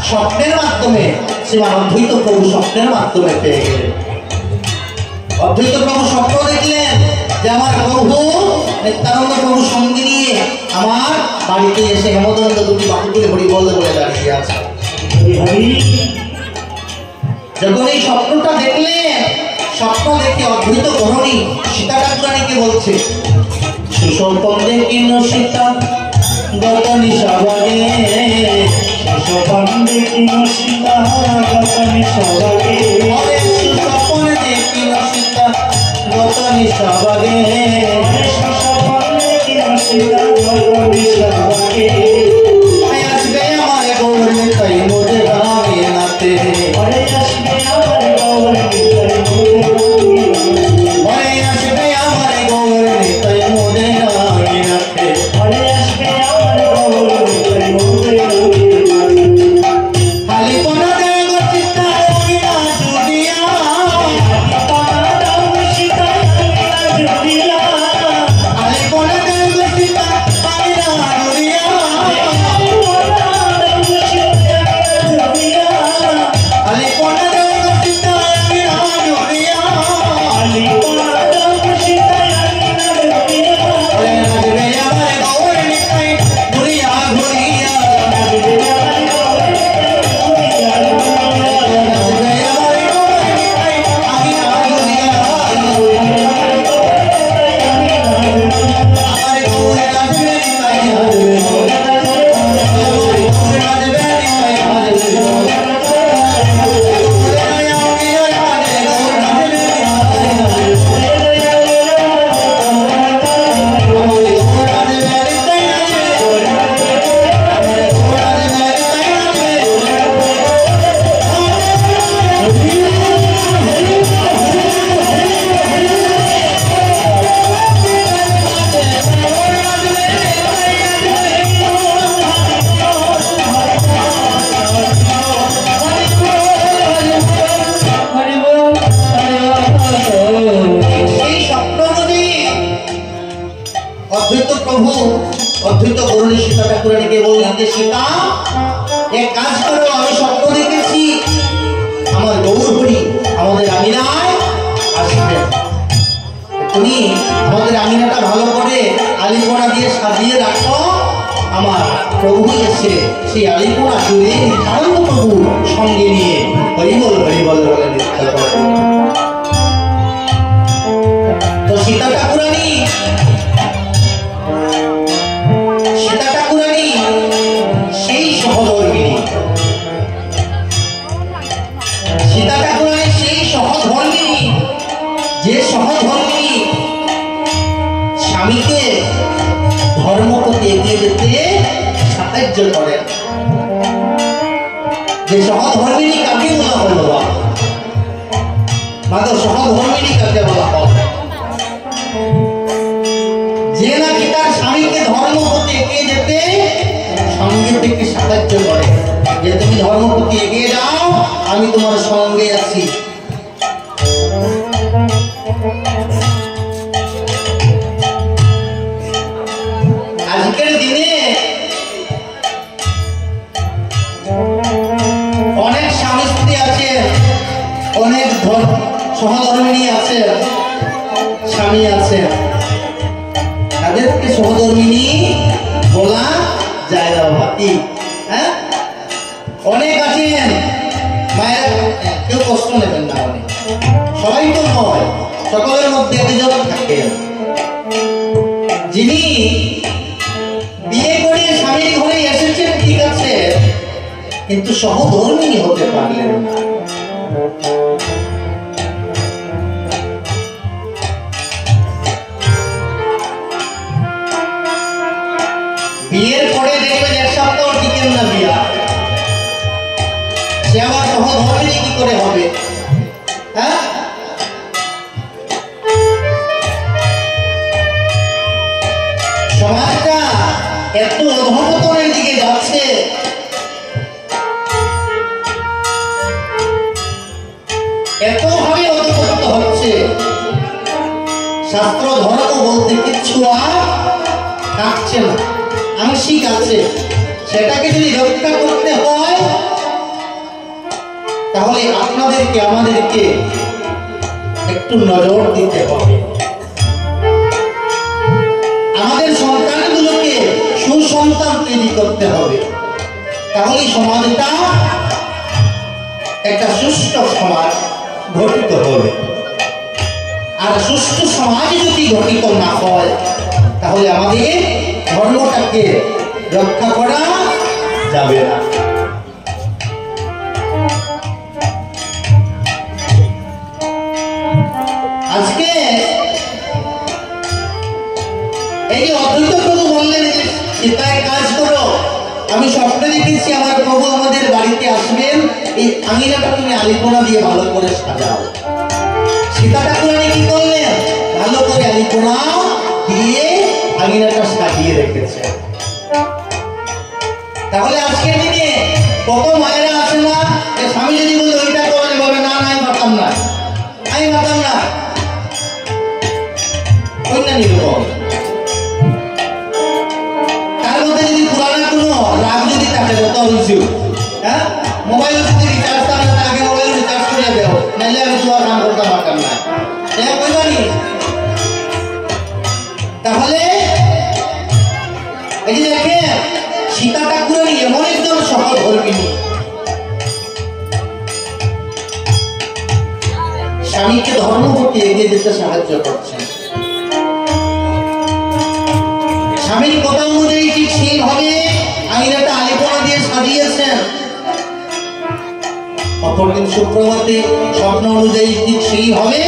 স্বপ্নের মাধ্যমে শ্রীমান অদ্বৈত প্রভু স্বপ্নের মাধ্যমে পেয়ে গেলেন। অদ্বৈত প্রভু স্বপ্ন দেখলেন যে আমার প্রভু নিত্যানন্দ প্রভু সঙ্গে নিয়ে আমার বাড়িতে এসে হেমদন্দ দুটি বাহু তুলে হরি বল বলে দাঁড়িয়ে আছে। যখন এই স্বপ্নটা দেখলেন, স্বপ্ন দেখে অদ্বৈত গরণী সীতা ঠাকুরানীকে বলছে, সুস্বপ্ন দেখিন সীতা গত নিশাবাগে, সুস্বপ্ন দেখিন সীতা গত নিশাবাগে, সুস্বপ্ন দেখিন সীতা গত নিশাবাগে, সুস্বপ্ন দেখিন সীতা গত নিশাবাগে, আসবে আমার গৌর নিতাই মোদের রাগে নাতে, আসবে আমার গৌর নিতাই প্রভু অদ্ভুত করুণী সীতা ঠাকুরানীকে বললেন যে সীতা এক কাজ করো, আমি স্বপ্ন দেখেছি আমার গৌরহরি আমাদের আমিনায় আসবে, তুমি আমাদের আমিনাটা ভালো করে আলিপনা দিয়ে সাজিয়ে রাখো, আমার প্রভু এসে সেই আলিপনা জুড়ে নিত্যানন্দ প্রভু সঙ্গে নিয়ে হরিবল বলে নৃত্য করে। তো সীতা ঠাকুরানী সেই সহধর্মিণী, সীতা ঠাকুরানী সেই সহধর্মিণী যে সহধর্মিণী স্বামীকে ধর্ম প্রতি এগিয়ে যেতে সাহায্য করেন। যে সহধর্মিণী কাকে বলা হয় বাবা? মাত্র সহধর্মিণী কাকে বলা হয়? যে নাকি তার স্বামীকে ধর্ম প্রতি এগিয়ে যেতে সঙ্গে থেকে সাহায্য করে, যে তুমি ধর্ম প্রতি এগিয়ে যাও, আমি তোমার সঙ্গে আছি। আজকের দিনে অনেক স্বামী স্ত্রী আছে, অনেক সহধর্মিণী আছে, স্বামী আছে, তাদেরকে সহধর্মিণী বলা যায় না ভাতি। হ্যাঁ, অনেক আছেন মায়েরা, কেউ কষ্ট নেবেন না, অনেক সবাই তো নয়, সকলের মধ্যে একজন থাকেন যিনি বিয়ে করে স্বামীর ঘরে এসেছেন, ঠিক আছে, কিন্তু সহধর্মিণী হতে পারলেন না। বিয়ের পরে দেখবেন এক সপ্তাহ টিকেন না বিয়া, সে আবার সহধর্মিণী কি করে হবে? হ্যাঁ, সমাজটা এত অধঃপতনের দিকে যাচ্ছে, এতভাবে অধঃপতিত হচ্ছে, শাস্ত্র ধর্ম বলতে কিচ্ছু আর থাকছে না, আংশিক আছে। সেটাকে যদি রক্ষা করতে হয় তাহলে আপনাদেরকে আমাদেরকে একটু নজর দিতে হবে। আমাদের সন্তানগুলোকে সুসন্তান তৈরি করতে হবে, তাহলে সমাজটা একটা সুষ্ঠু সমাজ গঠিত হবে। আর সুষ্ঠু সমাজ যদি গঠিত না হয় তাহলে আমাদের ধর্মটাকে রক্ষা করা যাবে না। আজকে এই যে অদ্বৈত প্রভু বললেন সীতায় কাজ করো, আমি স্বপ্নে দেখেছি আমার প্রভু আমাদের বাড়িতে আসবেন, এই আঙিনাটা তুমি আলিপনা দিয়ে ভালো করে সাজাও। সীতা ঠাকুরানী কি করলেন? ভালো করে আলিপনা দিয়ে আঙিনাটা সাজিয়ে রেখেছে। তাহলে আজকের দিনে কত মায়েরা আছে না, স্বামী যদি বলে ওইটা করে বলে না না আমি পারতাম না, আমি পারতাম না, ওই না নির্ভর। তার মধ্যে যদি পুরানা কোনো রাগ যদি থাকে, যত কিছু, হ্যাঁ, মোবাইল যদি রিচার্জ থাকে আগে মোবাইল রিচার্জ করে দেও, নাহলে আমি তোমার কাম করতে পারতাম না, কইবানি। তাহলে এই যে দেখেন সীতা ঠাকুরানী এমন একজন সহধর্মিণী, স্বামীকে ধর্ম প্রতি এগিয়ে যেতে সাহায্য করছেন। স্বামীর কথা অনুযায়ী ঠিক সেইভাবে আইনাটা আলিপনা দিয়ে সাজিয়েছেন। অপরদিন সুপ্রভাতে স্বপ্ন অনুযায়ী ঠিক সেইভাবে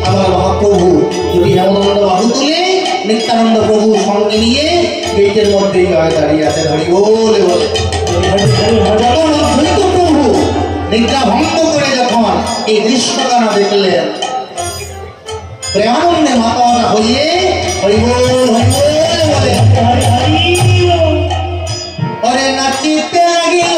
আমার মহাপ্রভু যদি হেমনন্দ বাহু তুলে নিত্যানন্দ প্রভু সঙ্গে নিয়ে গেটের মধ্যেই দাঁড়িয়ে আছেন। হরি বলে বলে অদ্বৈত প্রভু নিদ্রা ভঙ্গ করে যখন এই দৃশ্যখানা দেখলেন, প্রেমানন্দে মাতাওয়ানা হইয়ে হরি বল বলে ওরে নাচিতে লাগিল,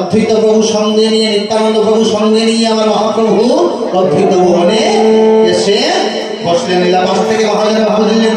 অদ্বৈত প্রভু সঙ্গে নিয়ে, নিত্যানন্দ প্রভু সঙ্গে নিয়ে আমার মহাপ্রভু অদ্বৈত ভুবনে এসে বসলেন। লীলাবাস থেকে মহাজন ভাবলেন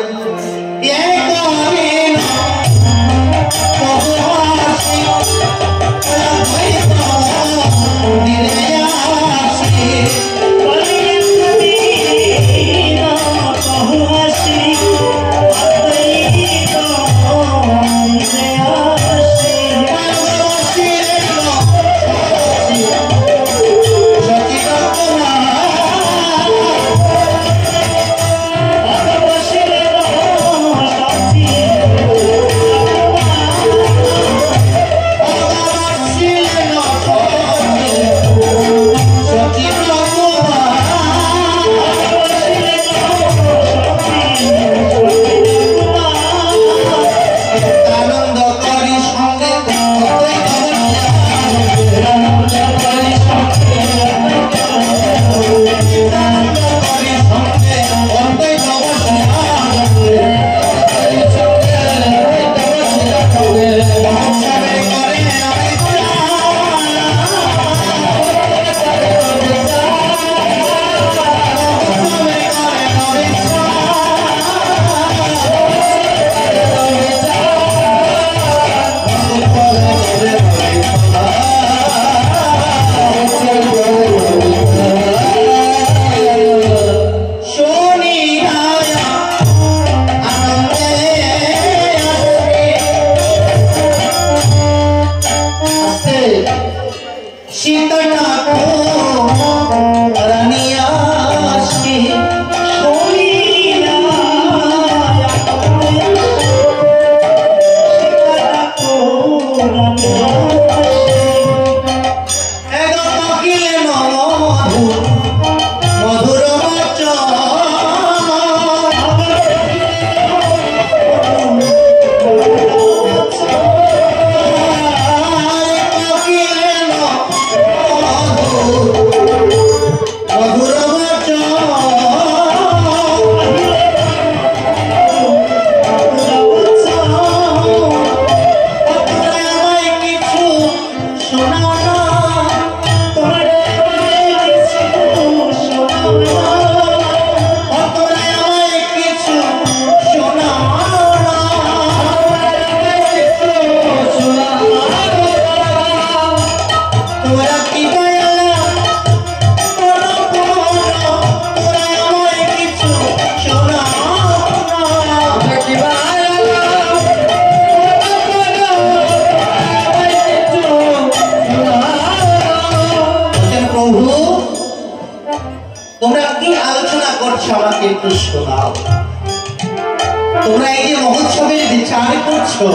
তোমরা এই যে মহোৎসবের বিচার করছো,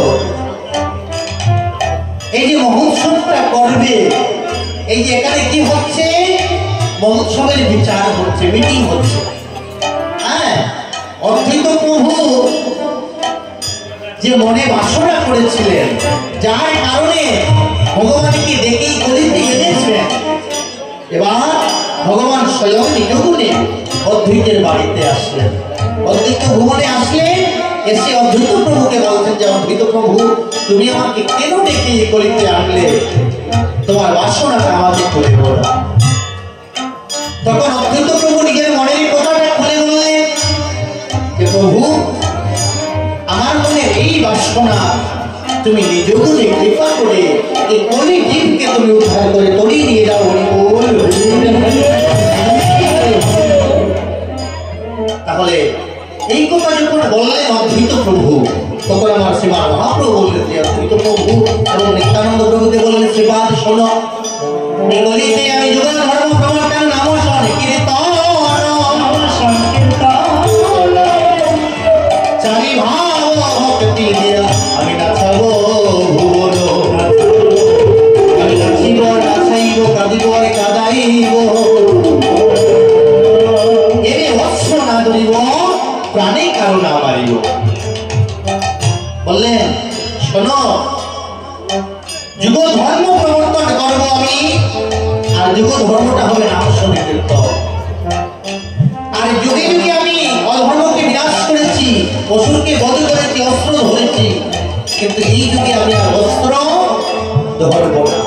এই যে মহোৎসবটা করবে, এই যে এখানে কি হচ্ছে, মহোৎসবের বিচার হচ্ছে, মিটিং হচ্ছে। হ্যাঁ, অদ্বৈত প্রভু যে মনে বাসনা করেছিলেন, যার কারণে ভগবানকে দেখেই কলিতে এনেছেন, এবার ভগবান স্বয়ং নিজগুণে অদ্বৈতের বাড়িতে আসলেন। অদ্বৈত ভুবনে আসলেন, এসে অদ্বৈত প্রভুকে বলছেন যে অদ্বৈত প্রভু, তুমি আমাকে কেন ডেকে কলিতে আনলে? তোমার বাসনাটা আমাকে খুলে বলো। তখন অদ্বৈত প্রভু নিজের মনের কথাটা খুলে বললেন যে প্রভু, আমার মনের এই বাসনা তুমি নিজগুণে কৃপা করে এই কলি জীবকে তুমি উদ্ধার করে তরি নিয়ে যাও। তাহলে এই কথা যখন বললেন অদ্বৈত প্রভু, তখন আমার শ্রীমান মহাপ্রভু বললেন যে অদ্বৈত প্রভু এবং নিত্যানন্দ প্রভুকে বললেন, শ্রীপাদ শোনো, এই গলিতে আমি যুগল ধর্ম প্রবর্তন নাম সংকীর্তন চারি ভাব ভক্তি দিয়া আমি নাচাবো ভুবন, আমি নাচিব নাচাইব কাঁদিব কাঁদাইব, এনে অশ্ব না ধরিব প্রাণে কারো না মারিব। বললেন শোনো, যুগ ধর্ম প্রবর্তন করব আমি, আর যুগ ধর্মটা হবে নাম সংকীর্তন। আর যুগে যুগে আমি অধর্মকে বিনাশ করেছি, অসুরকে বধ করেছি, অস্ত্র ধরেছি, কিন্তু এই যুগে আমি আর অস্ত্র ধরব না।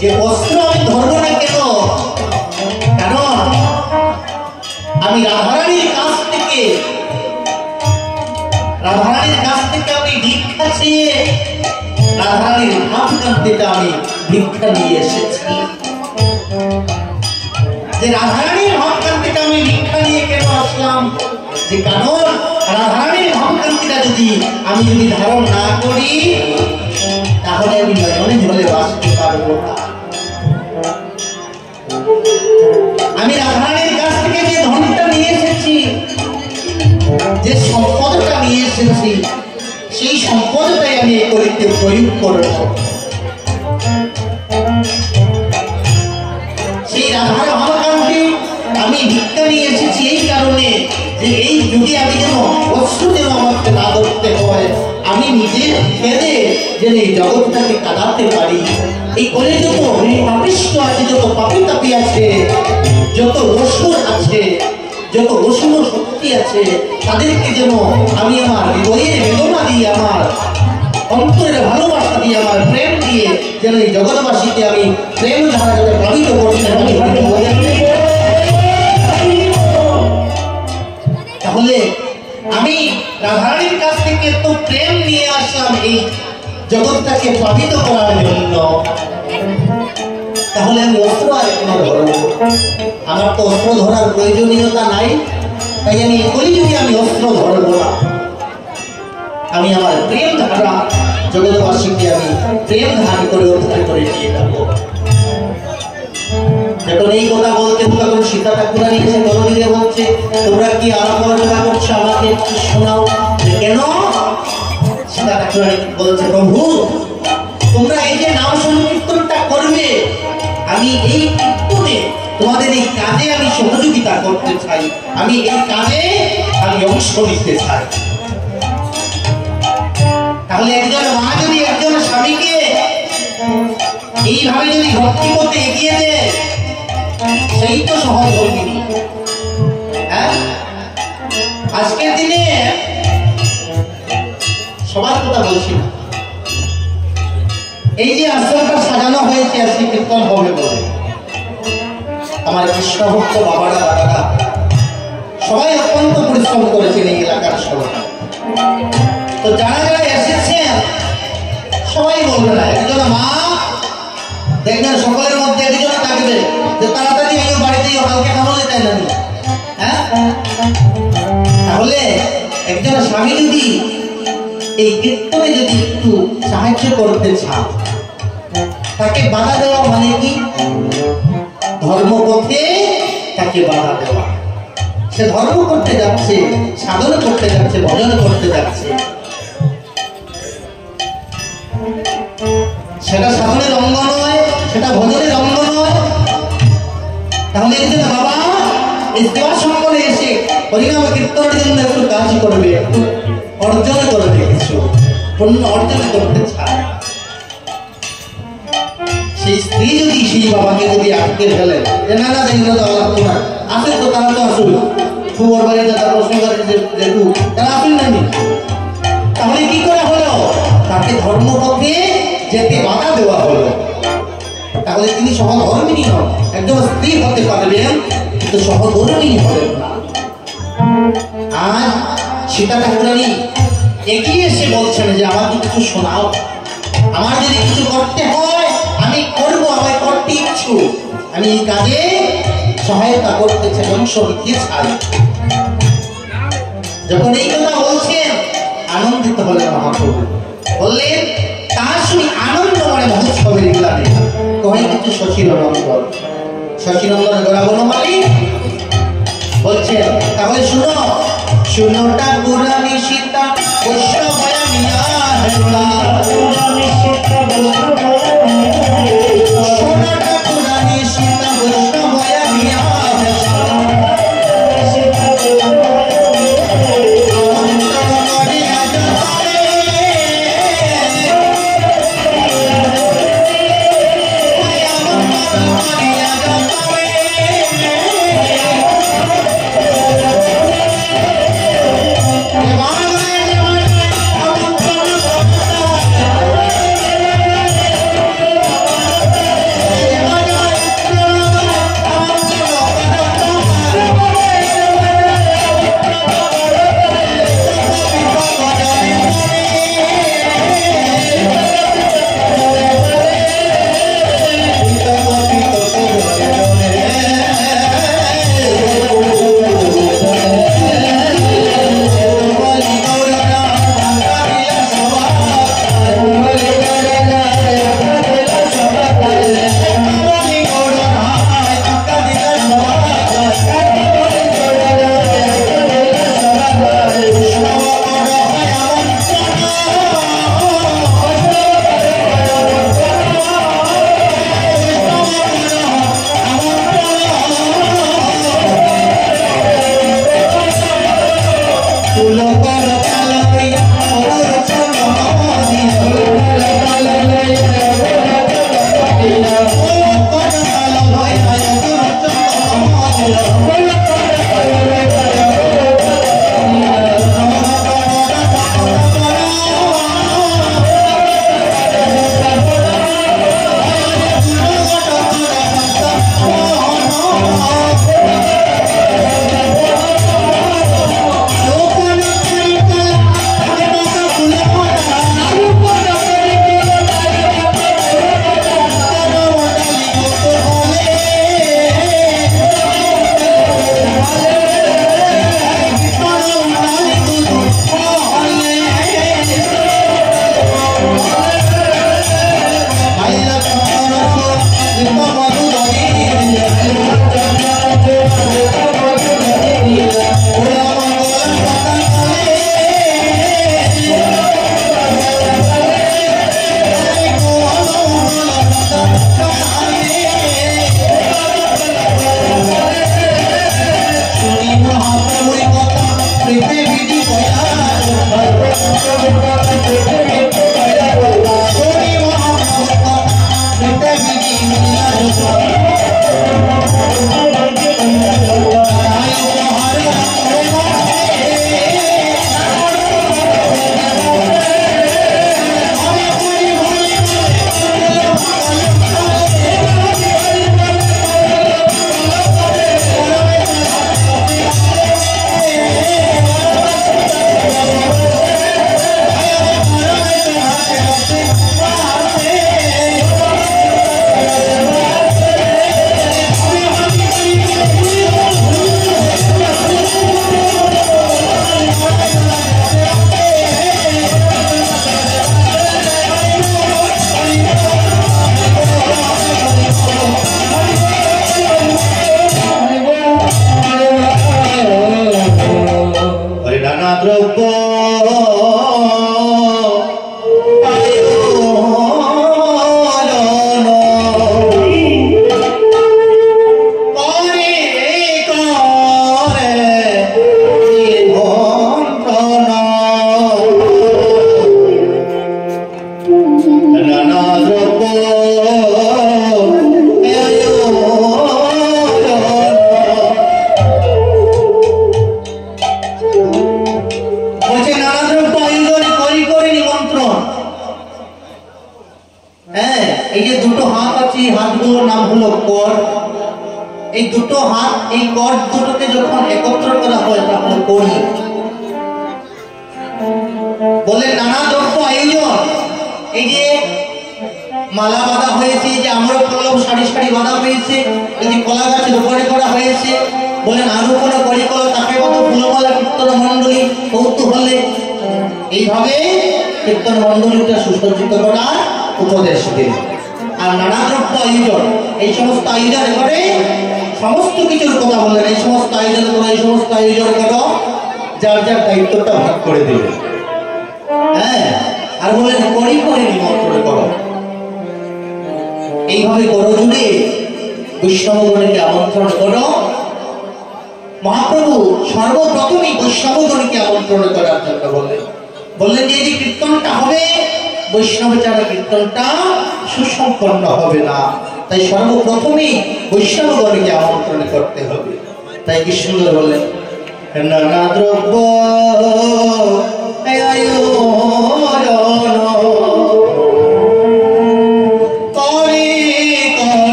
যে অস্ত্র আমি ধরবো না কেন, কারণ আমি রাধারানীর কাছ থেকে আমি ভিক্ষা চেয়ে রাধারানীর ভাব কান্তিটা আমি ভিক্ষা নিয়ে এসেছি। যে রাধারানীর ভাব কান্তিটা আমি ভিক্ষা নিয়ে কেন আসলাম, যে কারণ রাধারানীর ভাব কান্তিটা আমি যদি ধারণ না করি তাহলে আমি নয়নে জলে বাঁচতে পারবো না। আমি রাধারানীর কাছ থেকে যে ধনটা নিয়ে এসেছি, যে সম্পদটা নিয়ে এসেছি, সেই সম্পদটাই আমি এই কলিতে প্রয়োগ করব। সেই রাধার ভাবকান্তি আমি ভিক্ষা নিয়ে এসেছি এই কারণে যে এই যুগে আমি যেন অশ্রু যেন আমাকে না ধরতে হয়, আমি নিজে খেলে যেন এই জগৎটাকে কাটাতে পারি। এই কলে যত পাপিষ্ঠ আছে, যত পাপি তাপি আছে, যত অসুর আছে, যত অসুর শক্তি আছে, তাদেরকে যেন আমি আমার হৃদয়ের বেদনা দিয়ে, আমার অন্তরের ভালোবাসা দিয়ে, আমার প্রেম দিয়ে যেন এই জগৎবাসীকে আমি প্রেম ধারা যাতে প্লাবিত করতে পারি। তাহলে আমি রাধারানীর কাছ থেকে তো প্রেম নিয়ে আসলাম এই জগৎটাকে প্লাবিত করার জন্য। তাহলে আমি অস্ত্র আর কেন ধরবো? আমার তো অস্ত্র ধরার প্রয়োজনীয়তা নাই, তাই আমি কলিযুগে আমি অস্ত্র ধরবো না। আমি আমার প্রেম ধারা জগৎবাসীকে আমি প্রেম ধারণ করে উদ্ধার করে নিয়ে যাবো। যখন এই কথা বলতে তখন সীতা ঠাকুরানী এসে গণদিনে বলছে, তোমরা কি আলোচনা করছো, আমাকে একটু শোনাও। কেন? সীতা ঠাকুরানী বলছে, প্রভু তোমরা এই যে নাম সংকীর্তনটা করবে, আমি এই কীর্তনে তোমাদের এই কাজে আমি সহযোগিতা করতে চাই, আমি এই কাজে আমি অংশ নিতে চাই। তাহলে একজন মা যদি একজন স্বামীকে এইভাবে যদি ভক্তি করতে এগিয়ে দেয়, সেই তো সহধর্মিনী। হ্যাঁ, আজকের দিনে সবার কথা বলছি না, এই যে আশ্রমটা সাজানো হয়েছে আজকে কীর্তন হবে বলে, আমার কৃষ্ণ ভক্ত বাবারা দাদারা সবাই অত্যন্ত পরিশ্রম করেছেন এই এলাকার সবাই। তো যারা যারা এসেছেন সবাই বলবে না, একজন মা দেখবেন সকলের মধ্যে একজন থাকবে যে তাড়াতাড়ি এই বাড়িতে হালকা খাবো তাই না। হ্যাঁ, তাহলে একজন স্বামী যদি এই কীর্তনে যদি একটু সাহায্য করতে চায়, তাকে বাধা দেওয়া মানে কি? ধর্মপথে তাকে বাধা দেওয়া। সে ধর্ম করতে যাচ্ছে, সাধন করতে যাচ্ছে, ভজন করতে যাচ্ছে, সেটা সাধনের অঙ্গ নয়, সেটা ভজনের অঙ্গ নয়। তাহলে একজন বাবা এই সেবা সম্পর্কে এসে হরিনাম কীর্তনের জন্য একটু কাজ করবে, একটু অর্জন করবে, কিছু পূর্ণ অর্জন করতে চায়। সেই স্ত্রী যদি সেই বাবাকে যদি আটকে ফেলে যে না না যেগুলো দেওয়া লাগতো না, আসুন তো তারা তো আসুন, খুবর বাড়িতে তার প্রশ্ন করে যেটু তারা আসুন নাকি, তাহলে কি করে হলো? তাকে ধর্মপথে যেতে বাধা দেওয়া হলো। তাহলে তিনি সহধর্মিনী নন। একজন স্ত্রী হতে পারবেন কিন্তু সহধর্মিনী হবেন না। আজ সীতা ঠাকুরানী এগিয়ে এসে বলছেন যে আমাকে কিছু শোনাও, আমার যদি কিছু করতে হয় আমি করবো, আমায় করতে ইচ্ছুক, আমি এই কাজে সহায়তা করতে চাই, অংশ নিতে চাই। যখন এই কথা বলছেন আনন্দিত হলেন মহাপ্রভু, বললেন তার শুনি আনন্দ মানে মহোৎসবের গ্লানে কহে কিছু শশীনন্দন। শশীনন্দন গোড়াবনমালী বলছেন, তাহলে শুনো শুনো ঠাকুরানী সীতা বৈষ্ণবয়া মিয়া হেলা, শোনো ঠাকুরানী সীতা বৈষ্ণবয়া মিয়া হেলা,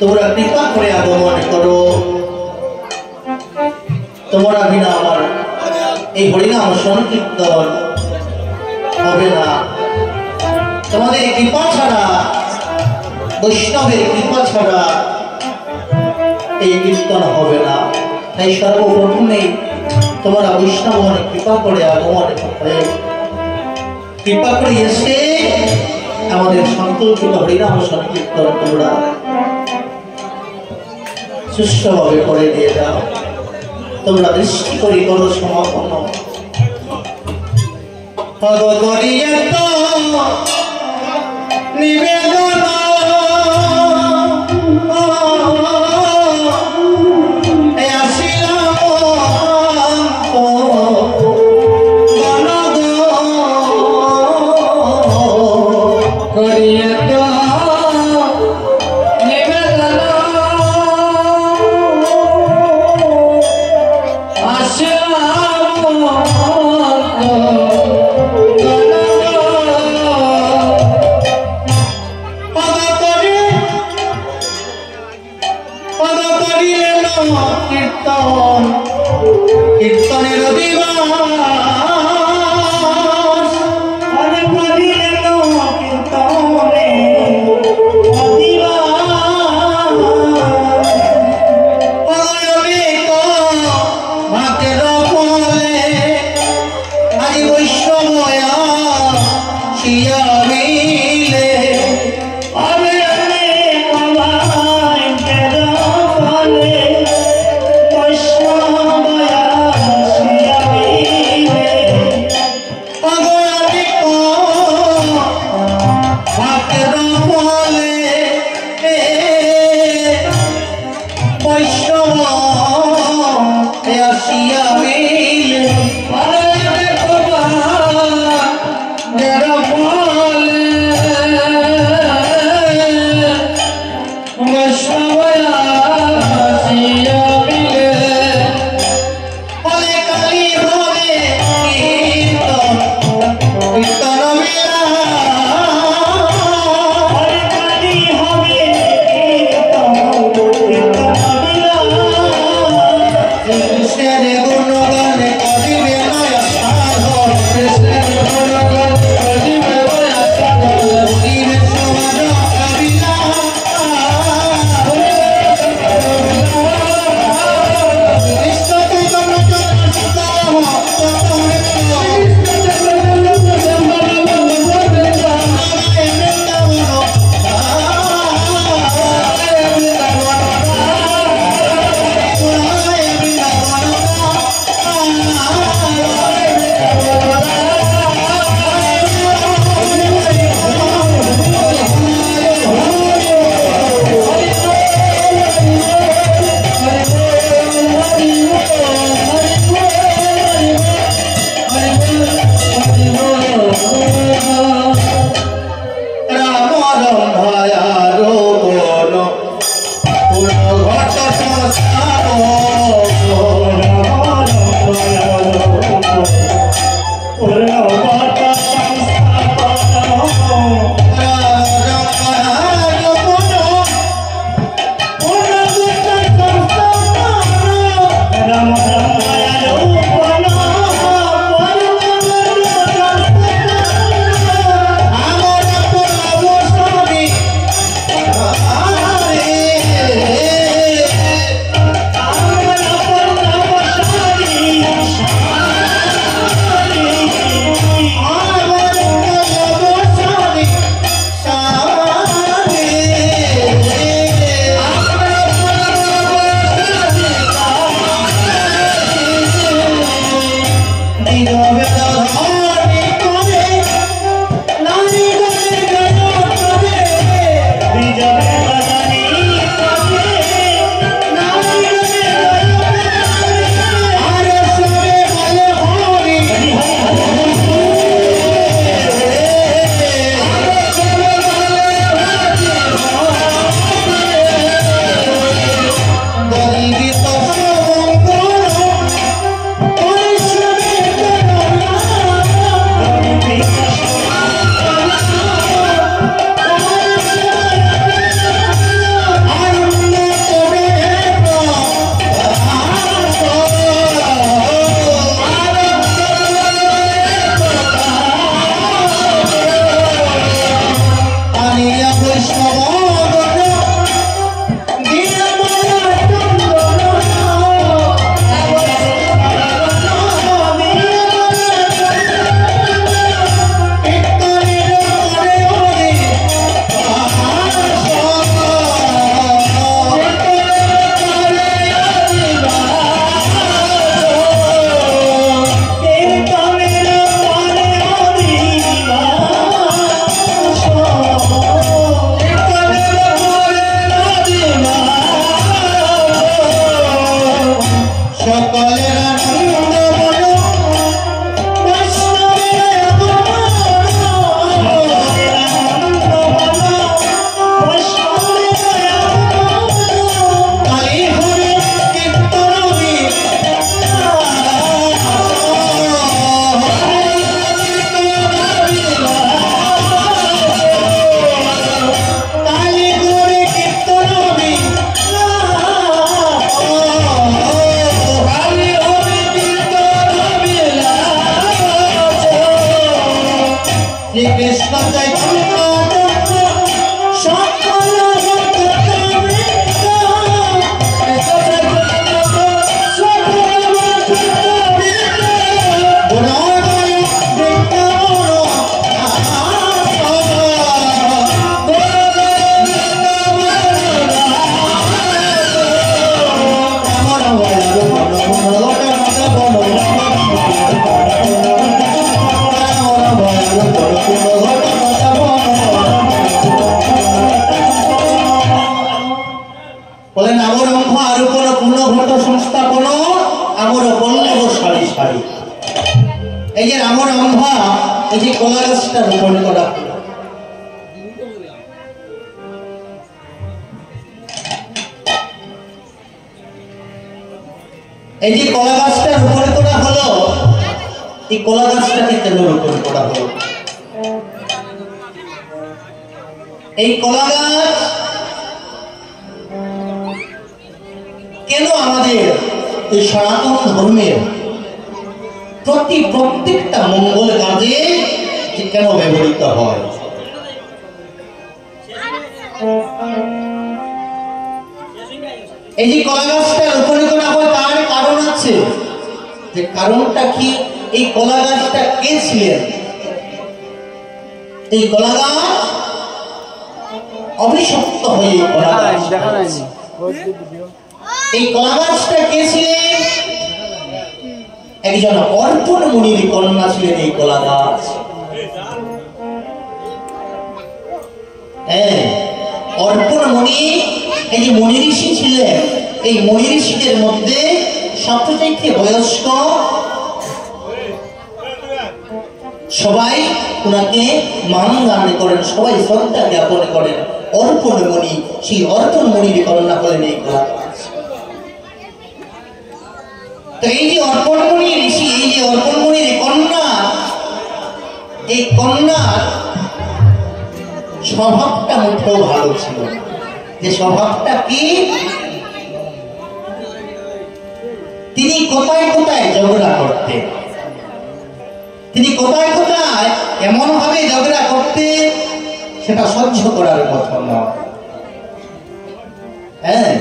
তোমরা কৃপা করে আগমন করো। তোমরা বিনা আমার এই হরিনাম সংকীর্তন হবে না। তোমাদের কৃপা ছাড়া, বৈষ্ণবের কৃপা ছাড়া এই কীর্তন হবে না। তাই সর্বপ্রথমে তোমরা বৈষ্ণব কৃপা করে আগমন করে, কৃপা করে এসে আমাদের সংকল্পিত হরিনাম সংকীর্তন তোমরা সুষ্ঠুভাবে করে দিয়ে দাও। তোমরা দৃষ্টি করি করো সমাপন। নিবেদন কীর্তন কীর্তনের দিবাস অনেক দিলেন কীর্তনে ভাতের ফলে আজ বৈষ্ণবয়া শিয়া মিলে বৈষ্ণব কৃষ্ণ চৈতন্য সকল বলেন আমার অঙ্গ আরো কোন পুনঃঘট সংস্থাপন আমার পল্লব সারি সারি। এই যে আমার অঙ্গ এই যে কলা গাছটা রোপণ করা, এই যে কলা গাছটা রোপণ করা হলো, এই কলা গাছটাকে কেন রোপণ করা হলো? এই কলা গাছ কেন আমাদের এই সনাতন ধর্মের প্রত্যেকটা মঙ্গল কাজে কেন ব্যবহৃত হয়? এই যে কলা গাছটা রোপণ করা হয় তার কারণ আছে। যে কারণটা কি? এই কলা গাছটা কে ছিলেন? এই কলা গাছ অভিশপ্ত হয়ে কলা গাছ, এই কলা গাছটা কে ছিলেন? একজন অর্পণ মুনির কন্যা ছিলেন এই কলা গাছ। হ্যাঁ, অর্পণ মুনি এই যে মুনি ঋষি ছিলেন, এই মুনি ঋষিদের মধ্যে সবচেয়ে বয়স্ক, সবাই ওনাকে মান দান করেন, সবাই শ্রদ্ধা জ্ঞাপন করেন। অর্পণ মুনি, সেই অর্পণ মুনির কন্যা হলেন এই কলা গাছ। তো এই যে অর্পণ মুনি ঋষি, এই যে অর্পণ মুনির কন্যা, এই কন্যার স্বভাবটা মোটেও ভালো ছিল। যে স্বভাবটা কি? তিনি কোথায় কোথায় ঝগড়া করতেন, তিনি কোথায় কোথায় এমন ভাবে ঝগড়া করতেন সেটা সহ্য করার মতো নয়। হ্যাঁ,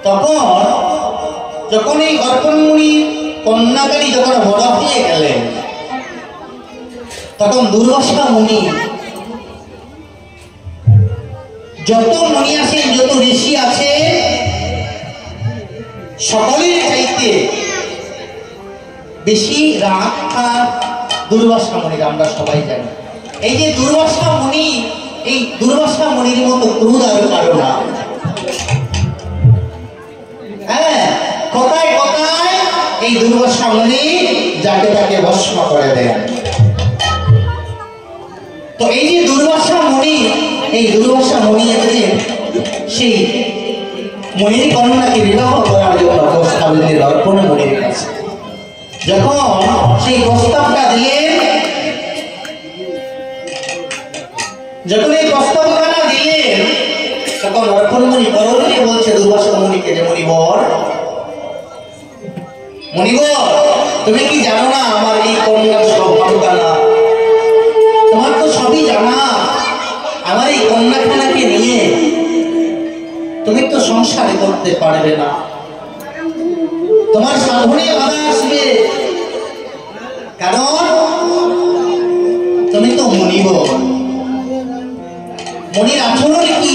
তখন যখন এই অর্পণ মুনি কন্যাকারী যখন বড় হয়ে গেলেন, তখন দুর্বাসা মুনি, যত মুনি আছেন, যত ঋষি আছে, সকলের চাইতে বেশি রাগ আর দুর্বাসা মুনির, আমরা সবাই জানি। এই যে দুর্বাসা মুনি, এই দুর্বাসা মুনির মতো ক্রোধ আর কারো না। হ্যাঁ, কোথায় কোথায় এই দুর্বাসা মুনি যাকে তাকে ভস্ম করে দেন। তো এই যে দুর্বাসা মুনি, এই দুর্বাসা মুনি এসে সেই মুনির কন্যাকে বিবাহ করার জন্য প্রস্তাব দিলেন অর্পণ মুনির কাছে। যখন সেই প্রস্তাবটা দিলেন, যখন এই প্রস্তাবখানা দিলেন, তখন অর্পণ মুনি করজোড়ে বলছে দুর্বাসা মুনিকে যে মণিবর, মণিবর, তুমি কি জানো না আমার এই কন্যার স্বভাবটা না? তোমার তো সবই জানা। আমার এই কন্যাখানাকে নিয়ে তুমি তো সংসারে করতে পারবে না, তোমার সাধনে বাধা আসবে, কারণ তুমি তো মণিবর। মনির আচরণ কি?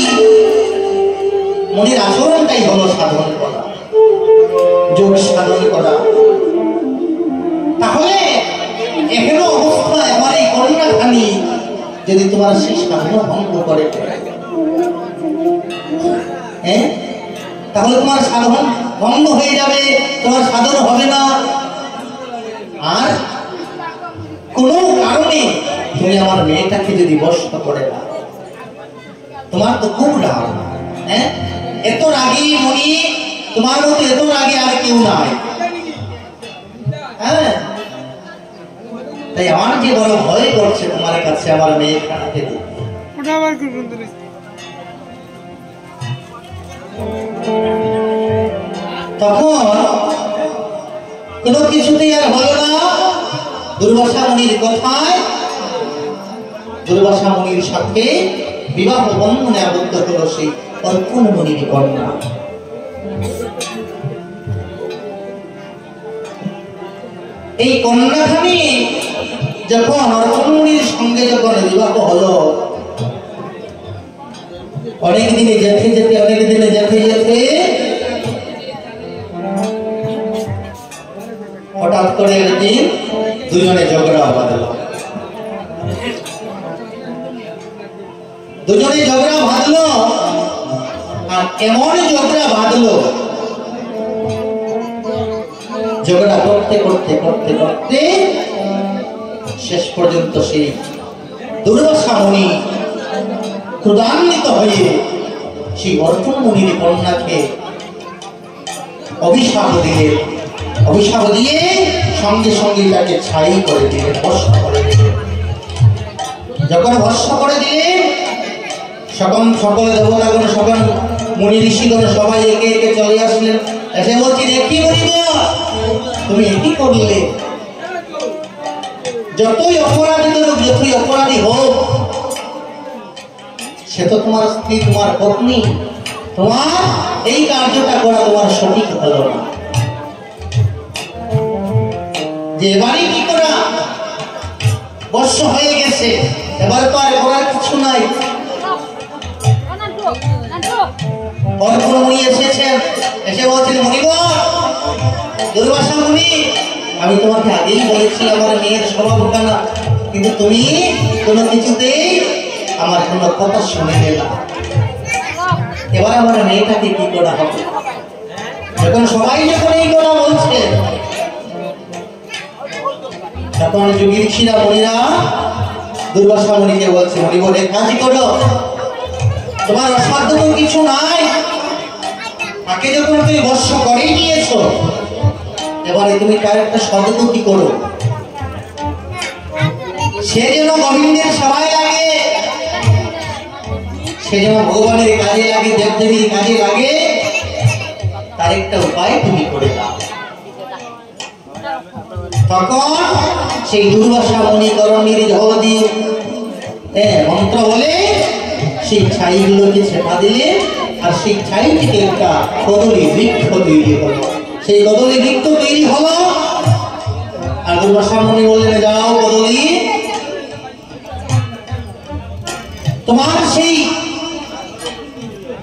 মনির আচরণটাই হলো সাধন করা, যোগ সাধন করা। তাহলে এখনো অবস্থায় আমার এই কন্যাখানি যদি তোমার সেই সাধন ভঙ্গ করে, হ্যাঁ, তাহলে তোমার সাধন ভঙ্গ হয়ে যাবে, তোমার সাধন হবে না। আর কোনো কারণে তুমি আমার মেয়েটাকে যদি বশ করে না, তোমার তো খুব রাগ। হ্যাঁ, এত রাগী মনি, তোমার মতো এত রাগী আর কেউ নাই। হ্যাঁ, তাই আমার যে বড় ভয় করছে তোমার কাছে আমার মেয়ে খানাতে দিতে। তখন কোনো কিছুতেই আর হলো না। দুর্বাসা মুনির কথায় দুর্বাসা মুনির সাথে বিবাহ বন্ধনে আবদ্ধ হলো সেই অর্পণ মুনির কন্যা। এই কন্যাখানি যখন অর্পণ মুনির সঙ্গে যখন বিবাহ হলো, অনেক দিনে যেতে যেতে হঠাৎ করে একদিন দুজনে ঝগড়া বাঁধলো। আর এমন ঝগড়া বাঁধলো, ঝগড়া করতে করতে করতে করতে শেষ পর্যন্ত সেই দুর্বাসা মুনি ক্রোধান্বিত হয়ে সেই অর্পণ মুনির কন্যাকে অভিশাপ দিলেন। অভিশাপ দিয়ে সঙ্গে সঙ্গে তাকে ছাই করে দিলেন, ভস্ম করে দিলেন। যখন ভস্ম করে দিলেন, সকল দেবতাগণ, সকল মুনি ঋষিগণ সবাই একে একে চলে আসলেন। এসে বলছি, কি বলিব, তুমি একই করলে? যতই অপরাধী করুক, যতই অপরাধী হোক, সে তো তোমার স্ত্রী, তোমার পত্নী। তোমার এই কার্যটা করা তোমার সঠিক হলো না। যে এবারে কি করা, বর্ষ হয়ে গেছে, এবার তো আর করার কিছু নাই। অর্পণ মুনি এসেছেন, এসে বলছেন, মুনিবর, দুর্বাসা মুনি, আমি তোমাকে আগেই বলেছি আমার মেয়ের স্বভাব কানা, কিন্তু তুমি কোনো কিছুতেই আমার কোনো কথা শুনে না। এবার আমার মেয়েটাকে কি করা হবে? যখন সবাই যখন এই কথা বলছে, তখন যোগী ঋষিরা মুনিরা দুর্বাসা মুনিকে বলছে, মুনিবর, এক কাজ করো, তোমার অসাধ্য তো কিছু নাই। তাকে যখন তুমি বর্ষ করেই নিয়েছো, এবারে তুমি তার একটা সদগতি করো। সে যেন গোবিন্দের সবাই লাগে, সে যেন ভগবানের কাজে লাগে, দেবদেবীর কাজে লাগে, তার একটা উপায় তুমি করে দাও। তখন সেই দুর্বাসা মুনি করণীর জল দিয়ে মন্ত্র বলে সেই ছাইগুলোকে ছেপা দিলে, আর সেই ছাই থেকে একটা কদলী বৃক্ষ তৈরি হলো। সেই কদলী বৃক্ষ তৈরি হলো, আর দুর্বাসা মুনি বললেন, যাও কদলী, তোমার সেই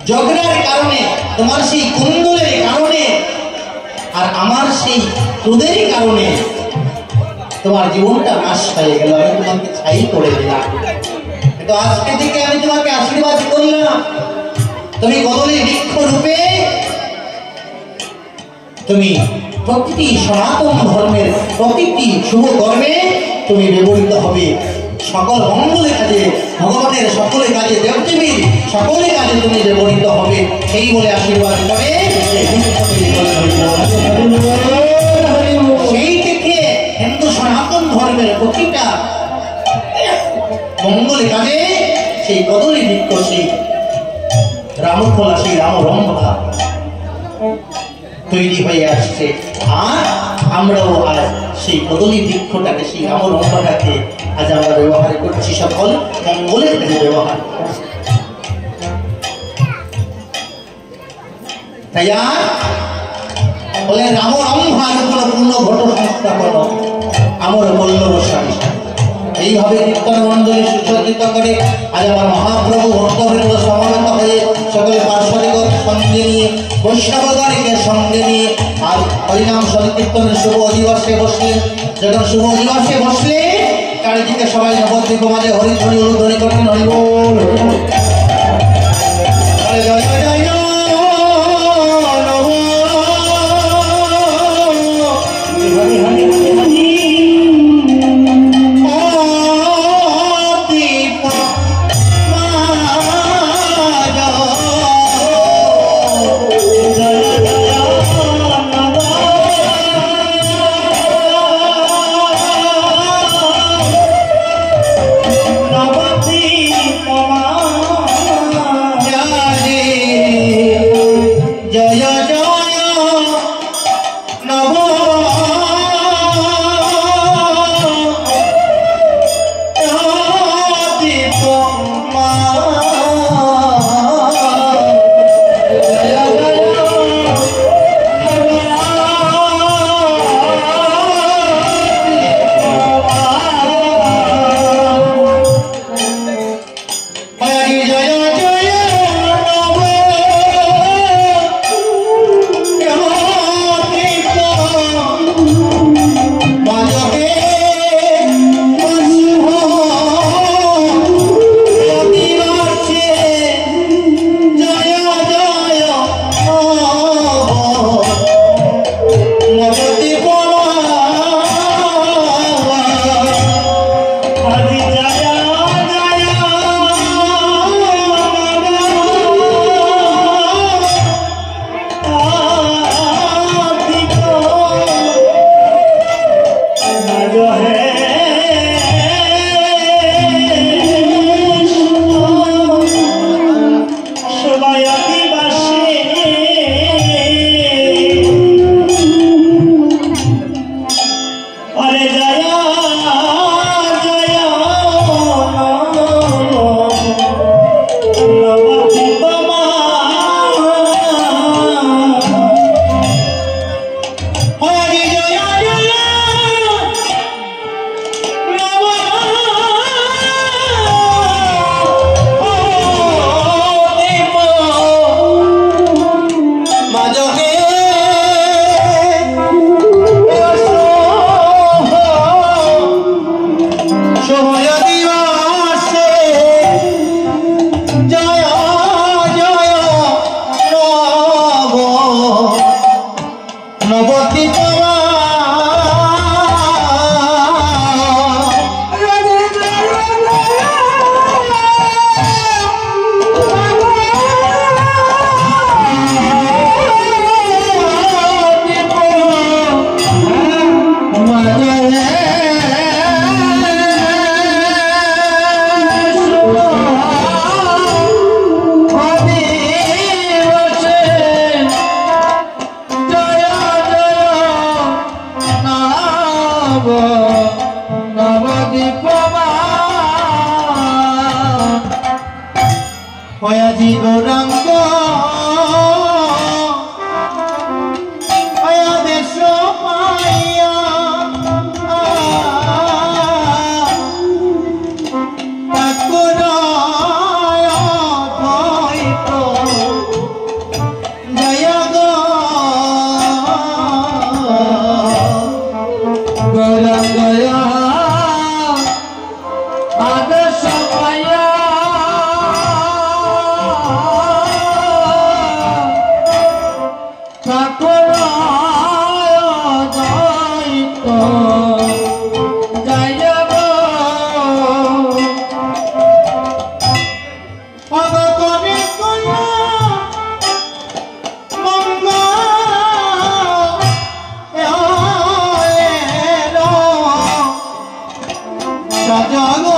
ঝগড়ার কারণে, তোমার সেই কুণ্ডলের কারণে, আর আমার সেই ক্রোধের কারণে তোমার জীবনটা নাশ হয়ে গেল। আমি তোমাকে ছাই করে দিলাম, কিন্তু আজকে থেকে আমি তোমাকে আশীর্বাদ করলাম, তুমি কদলী বৃক্ষ রূপে তুমি প্রতিটি সনাতন ধর্মের প্রতিটি শুভ কর্মে তুমি ব্যবহৃত হবে। সকল মঙ্গলের কাজে, ভগবানের সকলের কাজে, দেবদেবীর সকলের কাজে তুমি ব্যবহৃত হবে, এই বলে আশীর্বাদ করে সেই থেকে হিন্দু সনাতন ধর্মের প্রতিটা মঙ্গলের কাজে সেই কদলী বৃক্ষ, সেই রামফলা, সেই রামরম্ভা তৈরি হয়ে আসছে। আর আমরাও আজ সেই কদলী বৃক্ষটাকে, সেই রামরম্ভাটাকে আজ আমরা ব্যবহার করছি, সকল মঙ্গলের কাজে ব্যবহার করছি। তাই আর বলে রামরম্ভার কোনো পূর্ণ ঘট সংস্থাপন আমর পল্লবসারী। এইভাবে কীর্তন মন্ডলী সুসজ্জিত করে আজ আমার মহাপ্রভু ভক্তবৃন্দ সমবেত হয়ে সকলে পার্শ্বদিগণ সঙ্গে নিয়ে, বৈষ্ণবগণকে সঙ্গে নিয়ে আর হরিনাম সংকীর্তনের শুভ অধিবাসে বসলেন। যখন শুভ অধিবাসে বসলে, চারিদিকে সবাই নবদ্বীপ মাঝে হরিধ্বনি উলুধ্বনি করতেন, হরিবোল, জয় জয় জয় সাজাগো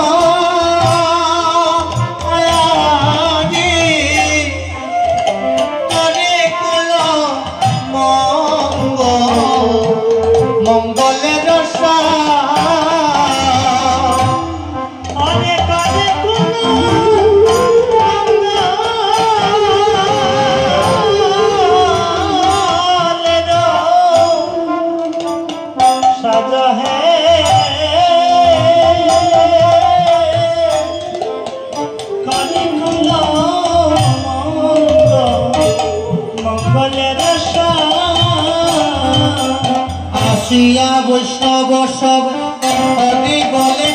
বৈষ্ণব সব হরি বলে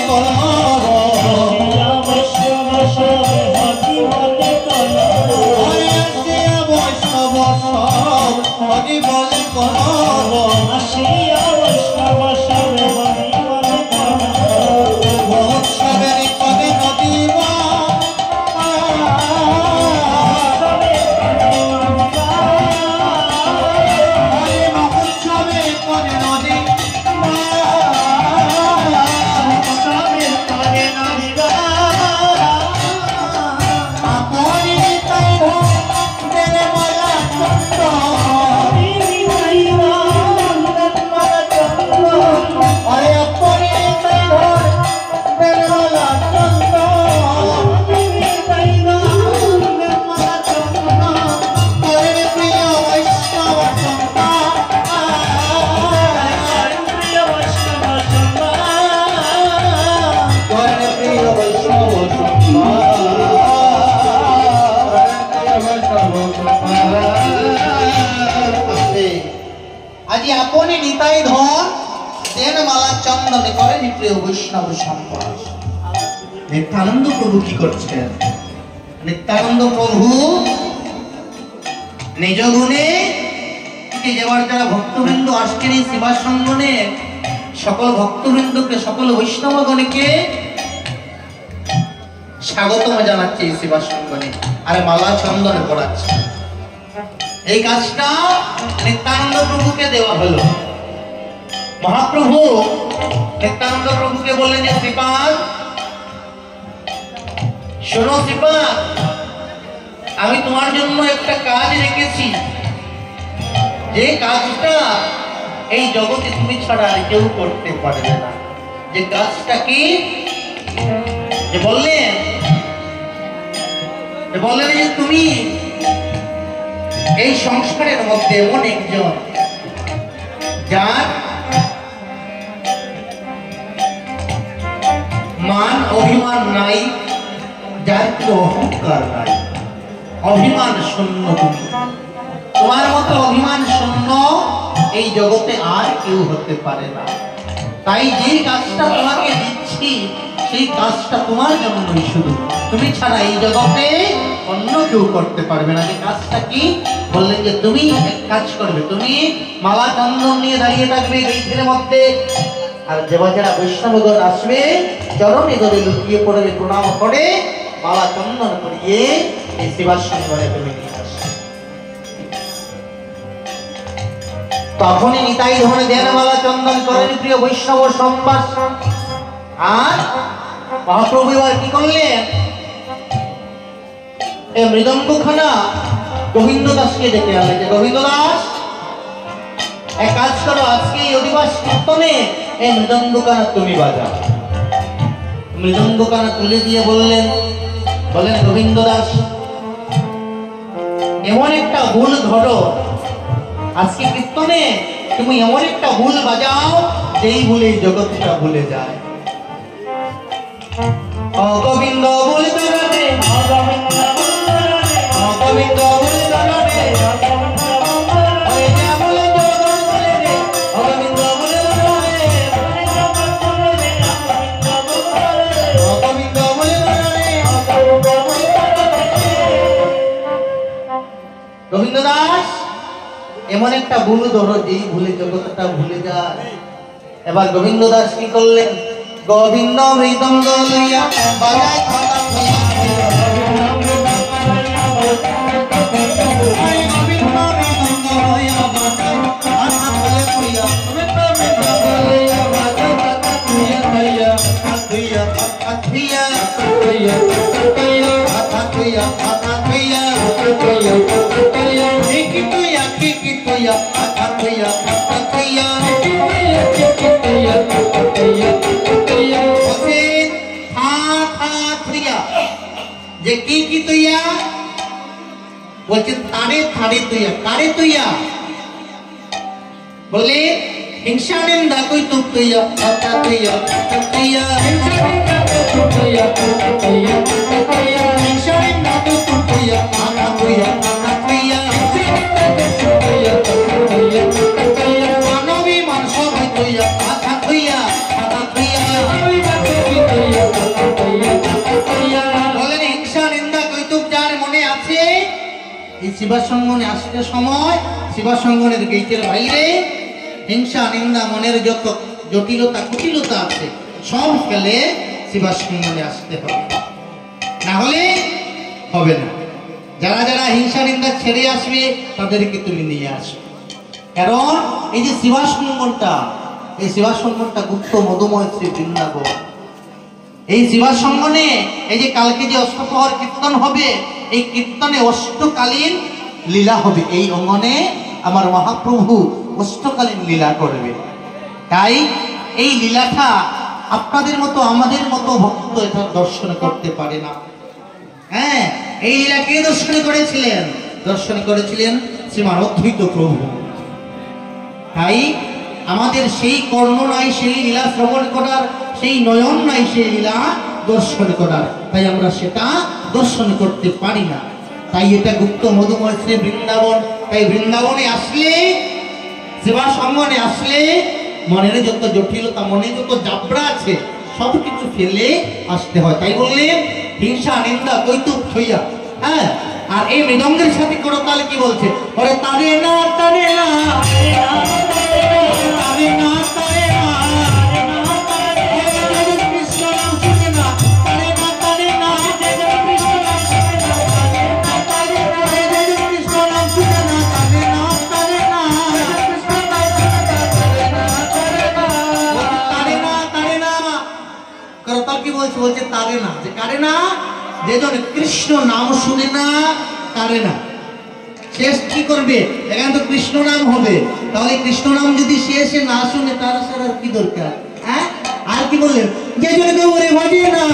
আজি আপনি নিতাই ধন দেন মালা চন্দনে করেন প্রিয় বৈষ্ণব সম্পাস। নিত্যানন্দ প্রভু কি করছেন? নিত্যানন্দ প্রভু নিজ গুণে যেবার যারা ভক্তবৃন্দ আসছেন এই সেবাসঙ্গনে সকল ভক্তবৃন্দকে সকল বৈষ্ণবগণকে স্বাগতম জানাচ্ছে এই সেবাসঙ্গনে আর মালা চন্দনে পড়াচ্ছে। এই কাজটা নিত্যানন্দ প্রভুকে দেওয়া হলো। মহাপ্রভু নিত্যানন্দ প্রভুকে বললেন যে শ্রীপাদ শোনো শ্রীপাদ, আমি তোমার জন্য একটা কাজ রেখেছি, যে কাজটা এই জগতে তুমি ছাড়া আর কেউ করতে পারবে না। যে কাজটা কি? যে বললেন যে তুমি এই সংসারের মধ্যে এমন একজন যার মান অভিমান নাই, যার কোনো অহংকার নাই, অভিমান শূন্য তুমি। তোমার মতো অভিমান শূন্য এই জগতে আর কেউ হতে পারে না। তাই যেই কাজটা তোমাকে দিচ্ছি সেই কাজটা তোমার জন্যই, শুধু তুমি ছাড়া এই জগতে অন্য কেউ করতে পারবে না। যে কাজটা কি? বললেন যে তুমি এক কাজ করবে, তুমি মালা চন্দন নিয়ে দাঁড়িয়ে থাকবে গৃহের মধ্যে, আর যারা যারা বৈষ্ণবগণ আসবে চরণে ধরে লুকিয়ে পড়বে, প্রণাম করে মালা চন্দন করিয়ে এই সেবাসঙ্গনে তুমি নিয়ে আসবে। তখনই নিতাই ধরে দেন মালা চন্দন করেন প্রিয় বৈষ্ণব সম্বাস। আর মহাপ্রভু এবার কি করলেন? এই মৃদঙ্গখানা গোবিন্দ দাসকে ডেকে আনলেন যে গোবিন্দ দাস, এক কাজ করো, আজকে এই অধিবাস কীর্তনে এই মৃদঙ্গখানা তুমি বাজাও। মৃদঙ্গখানা তুলে দিয়ে বললেন গোবিন্দ দাস, এমন একটা ভুল ধরো, আজকে কীর্তনে তুমি এমন একটা ভুল বাজাও যেই ভুলে জগৎটা ভুলে যায়। গোবিন্দ বলে দাঁড়াবে, গোবিন্দ বলে দাঁড়াবে, গোবিন্দ দাস এমন একটা ভুল ধরো যেই ভুলে জগৎটা ভুলে যায়। এবার গোবিন্দ দাস কি করলেন? গোবিন্দ মৃদঙ্গ লইয়া বাজায় খাতা লইয়া, গোবিন্দ মৃদঙ্গ লইয়া বাজায় খাতা লইয়া, গোবিন্দ মৃদঙ্গ লইয়া বাজায় খাতা লইয়া, থুইয়া থুইয়া যে কি কি তুইয়া বলছে তারে থারে তুইয়া কারে তুইয়া বলে হিংসা নিন্দা কই তুই তুইয়া আতা তুইয়া তুইয়া হিংসা নিন্দা কই তুই তুইয়া হিংসা নিন্দা কই তুই তুইয়া আতা তুইয়া তুইয়া মানবী মানস কই তুইয়া আতা তুইয়া বলেন হিংসা নিন্দা কই তুই যার মনে আছে এই শিবাসঙ্গনে আসতে সময় শিবাসঙ্গনের গেটের বাইরে হিংসা নিন্দা মনের যত জটিলতা কুটিলতা আছে সব ফেলে শিবাসঙ্গনে আসতে হবে, না হলে হবে না। যারা যারা হিংসা নিন্দা ছেড়ে আসবে তাদেরকে তুমি নিয়ে আসবে, কারণ এই যে শিবাসঙ্গনটা এই শিবাসঙ্গনটা গুপ্ত মধুময় শ্রী বৃন্দাবন। এই শিবাসঙ্গনে এই যে কালকে যে অষ্টপ্রহর কীর্তন হবে এই কীর্তনে অষ্টকালীন লীলা হবে। এই অঙ্গনে আমার মহাপ্রভু অষ্টকালীন লীলা করবে। তাই এই লীলাটা আপনাদের মতো আমাদের মতো ভক্ত এটা দর্শন করতে পারে না। হ্যাঁ, এই লীলা কে দর্শন করেছিলেন? দর্শন করেছিলেন শ্রীমান অদ্বৈত প্রভু। তাই আমাদের সেই কর্ণ নাই সেই লীলা শ্রবণ করার, সেই নয়ন নাই সেই লীলা দর্শন করার, তাই আমরা সেটা দর্শন করতে পারি না। তাই এটা গুপ্ত মধুময় শ্রী বৃন্দাবন। তাই বৃন্দাবনে আসলে শিবাসঙ্গনে আসলে মনের যত জটিলতা মনে যত জাবড়া আছে সবকিছু ফেলে আসতে হয়। তাই বললেন হিংসা নিন্দা কৌতুক থইয়া। হ্যাঁ, আর এই মৃদঙ্গের সাথে করতাল কি বলছে? ওরে তারে না তারে না তারে না তারে না কৃষ্ণ নাম শুনে না তারে না তারে না কৃষ্ণ নাম শুনে না তারে না কৃষ্ণ নাম শুনে না তারে না তারে না কৃষ্ণ নাম শুনে না তারে না তারে না। করতাল কি বলছে? বলছে তারে না, যে কারে না, যেজন কৃষ্ণ নাম শুনে না তারে না। শেষ কি করবে? এখানে তো কৃষ্ণ নাম হবে, তাহলে কৃষ্ণ নাম যদি শেষে না শুনে তার সারা কি দরকার? হ্যাঁ, আর কি বললেন? যেজন গৌরে ভজে না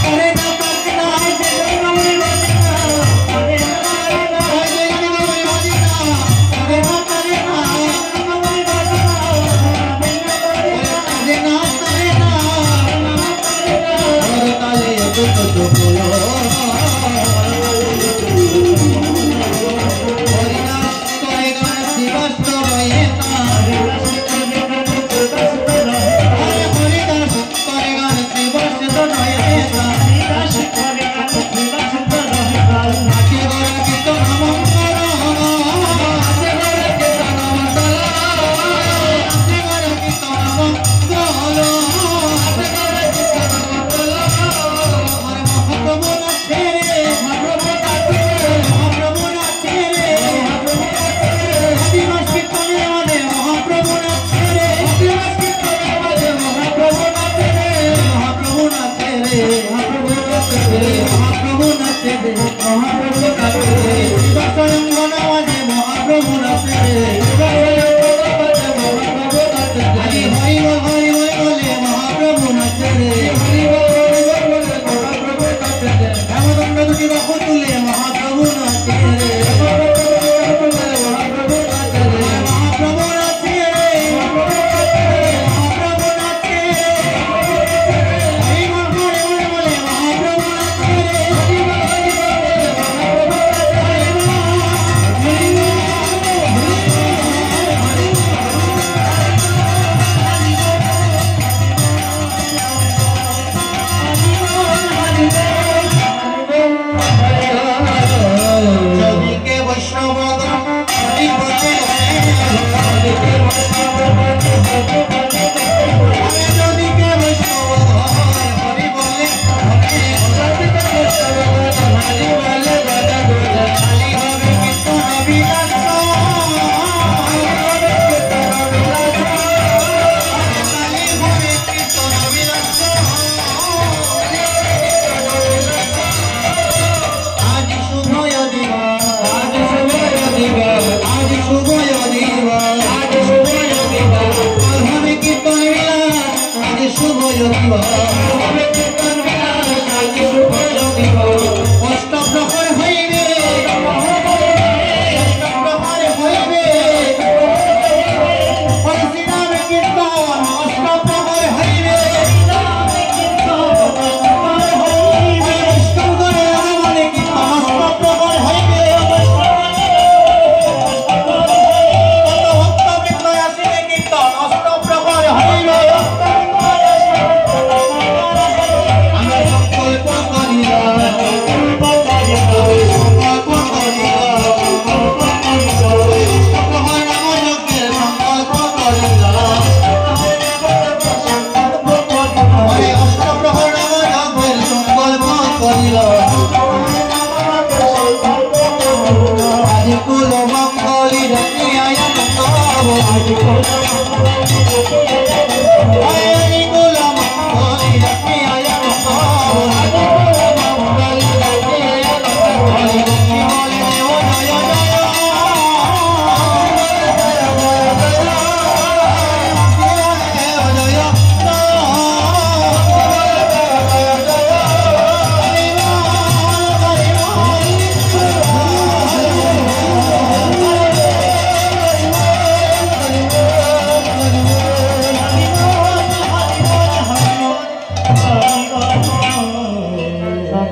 তারে না তারে না, যেজন গৌরে ভজে না তারে না তারে না, যেজন গৌরে ভজে না তারে না তারে না, গৌরে ভজে না তারে না তারে না তারে না তালে তো তো বলো হরিদাস করে গান শিবাস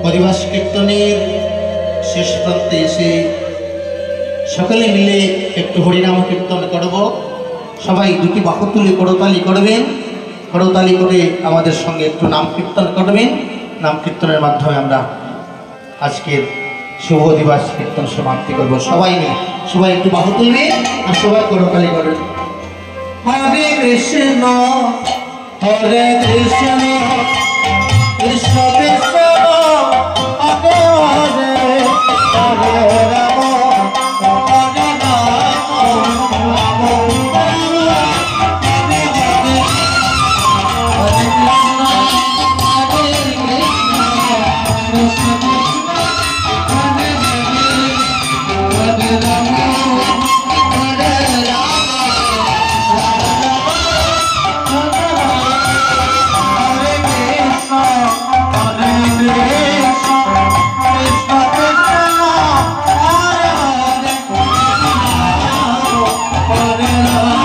পরিবাস কীর্তনের শেষ প্রান্তে এসে সকলে মিলে একটু হরিনাম কীর্তন করব। সবাই দুটি বাহু তুলে করতালি করবেন, করতালি করে আমাদের সঙ্গে একটু নাম কীর্তন করবেন। নাম কীর্তনের মাধ্যমে আমরা আজকের শুভ দিবস কীর্তন সমাপ্তি করব। সবাই মিলে সবাই একটু বাহু তুলবে আর সবাই করতালি করবেন। হরে কৃষ্ণ হরে কৃষ্ণ কৃষ্ণ কৃষ্ণ হরে হরে হরে রাম হরে রাম রাম হরে হরে হরে কৃষ্ণ হরে কৃষ্ণ কৃষ্ণ কৃষ্ণ হরে হরে হরে রাম হরে রাম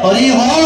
हरि हर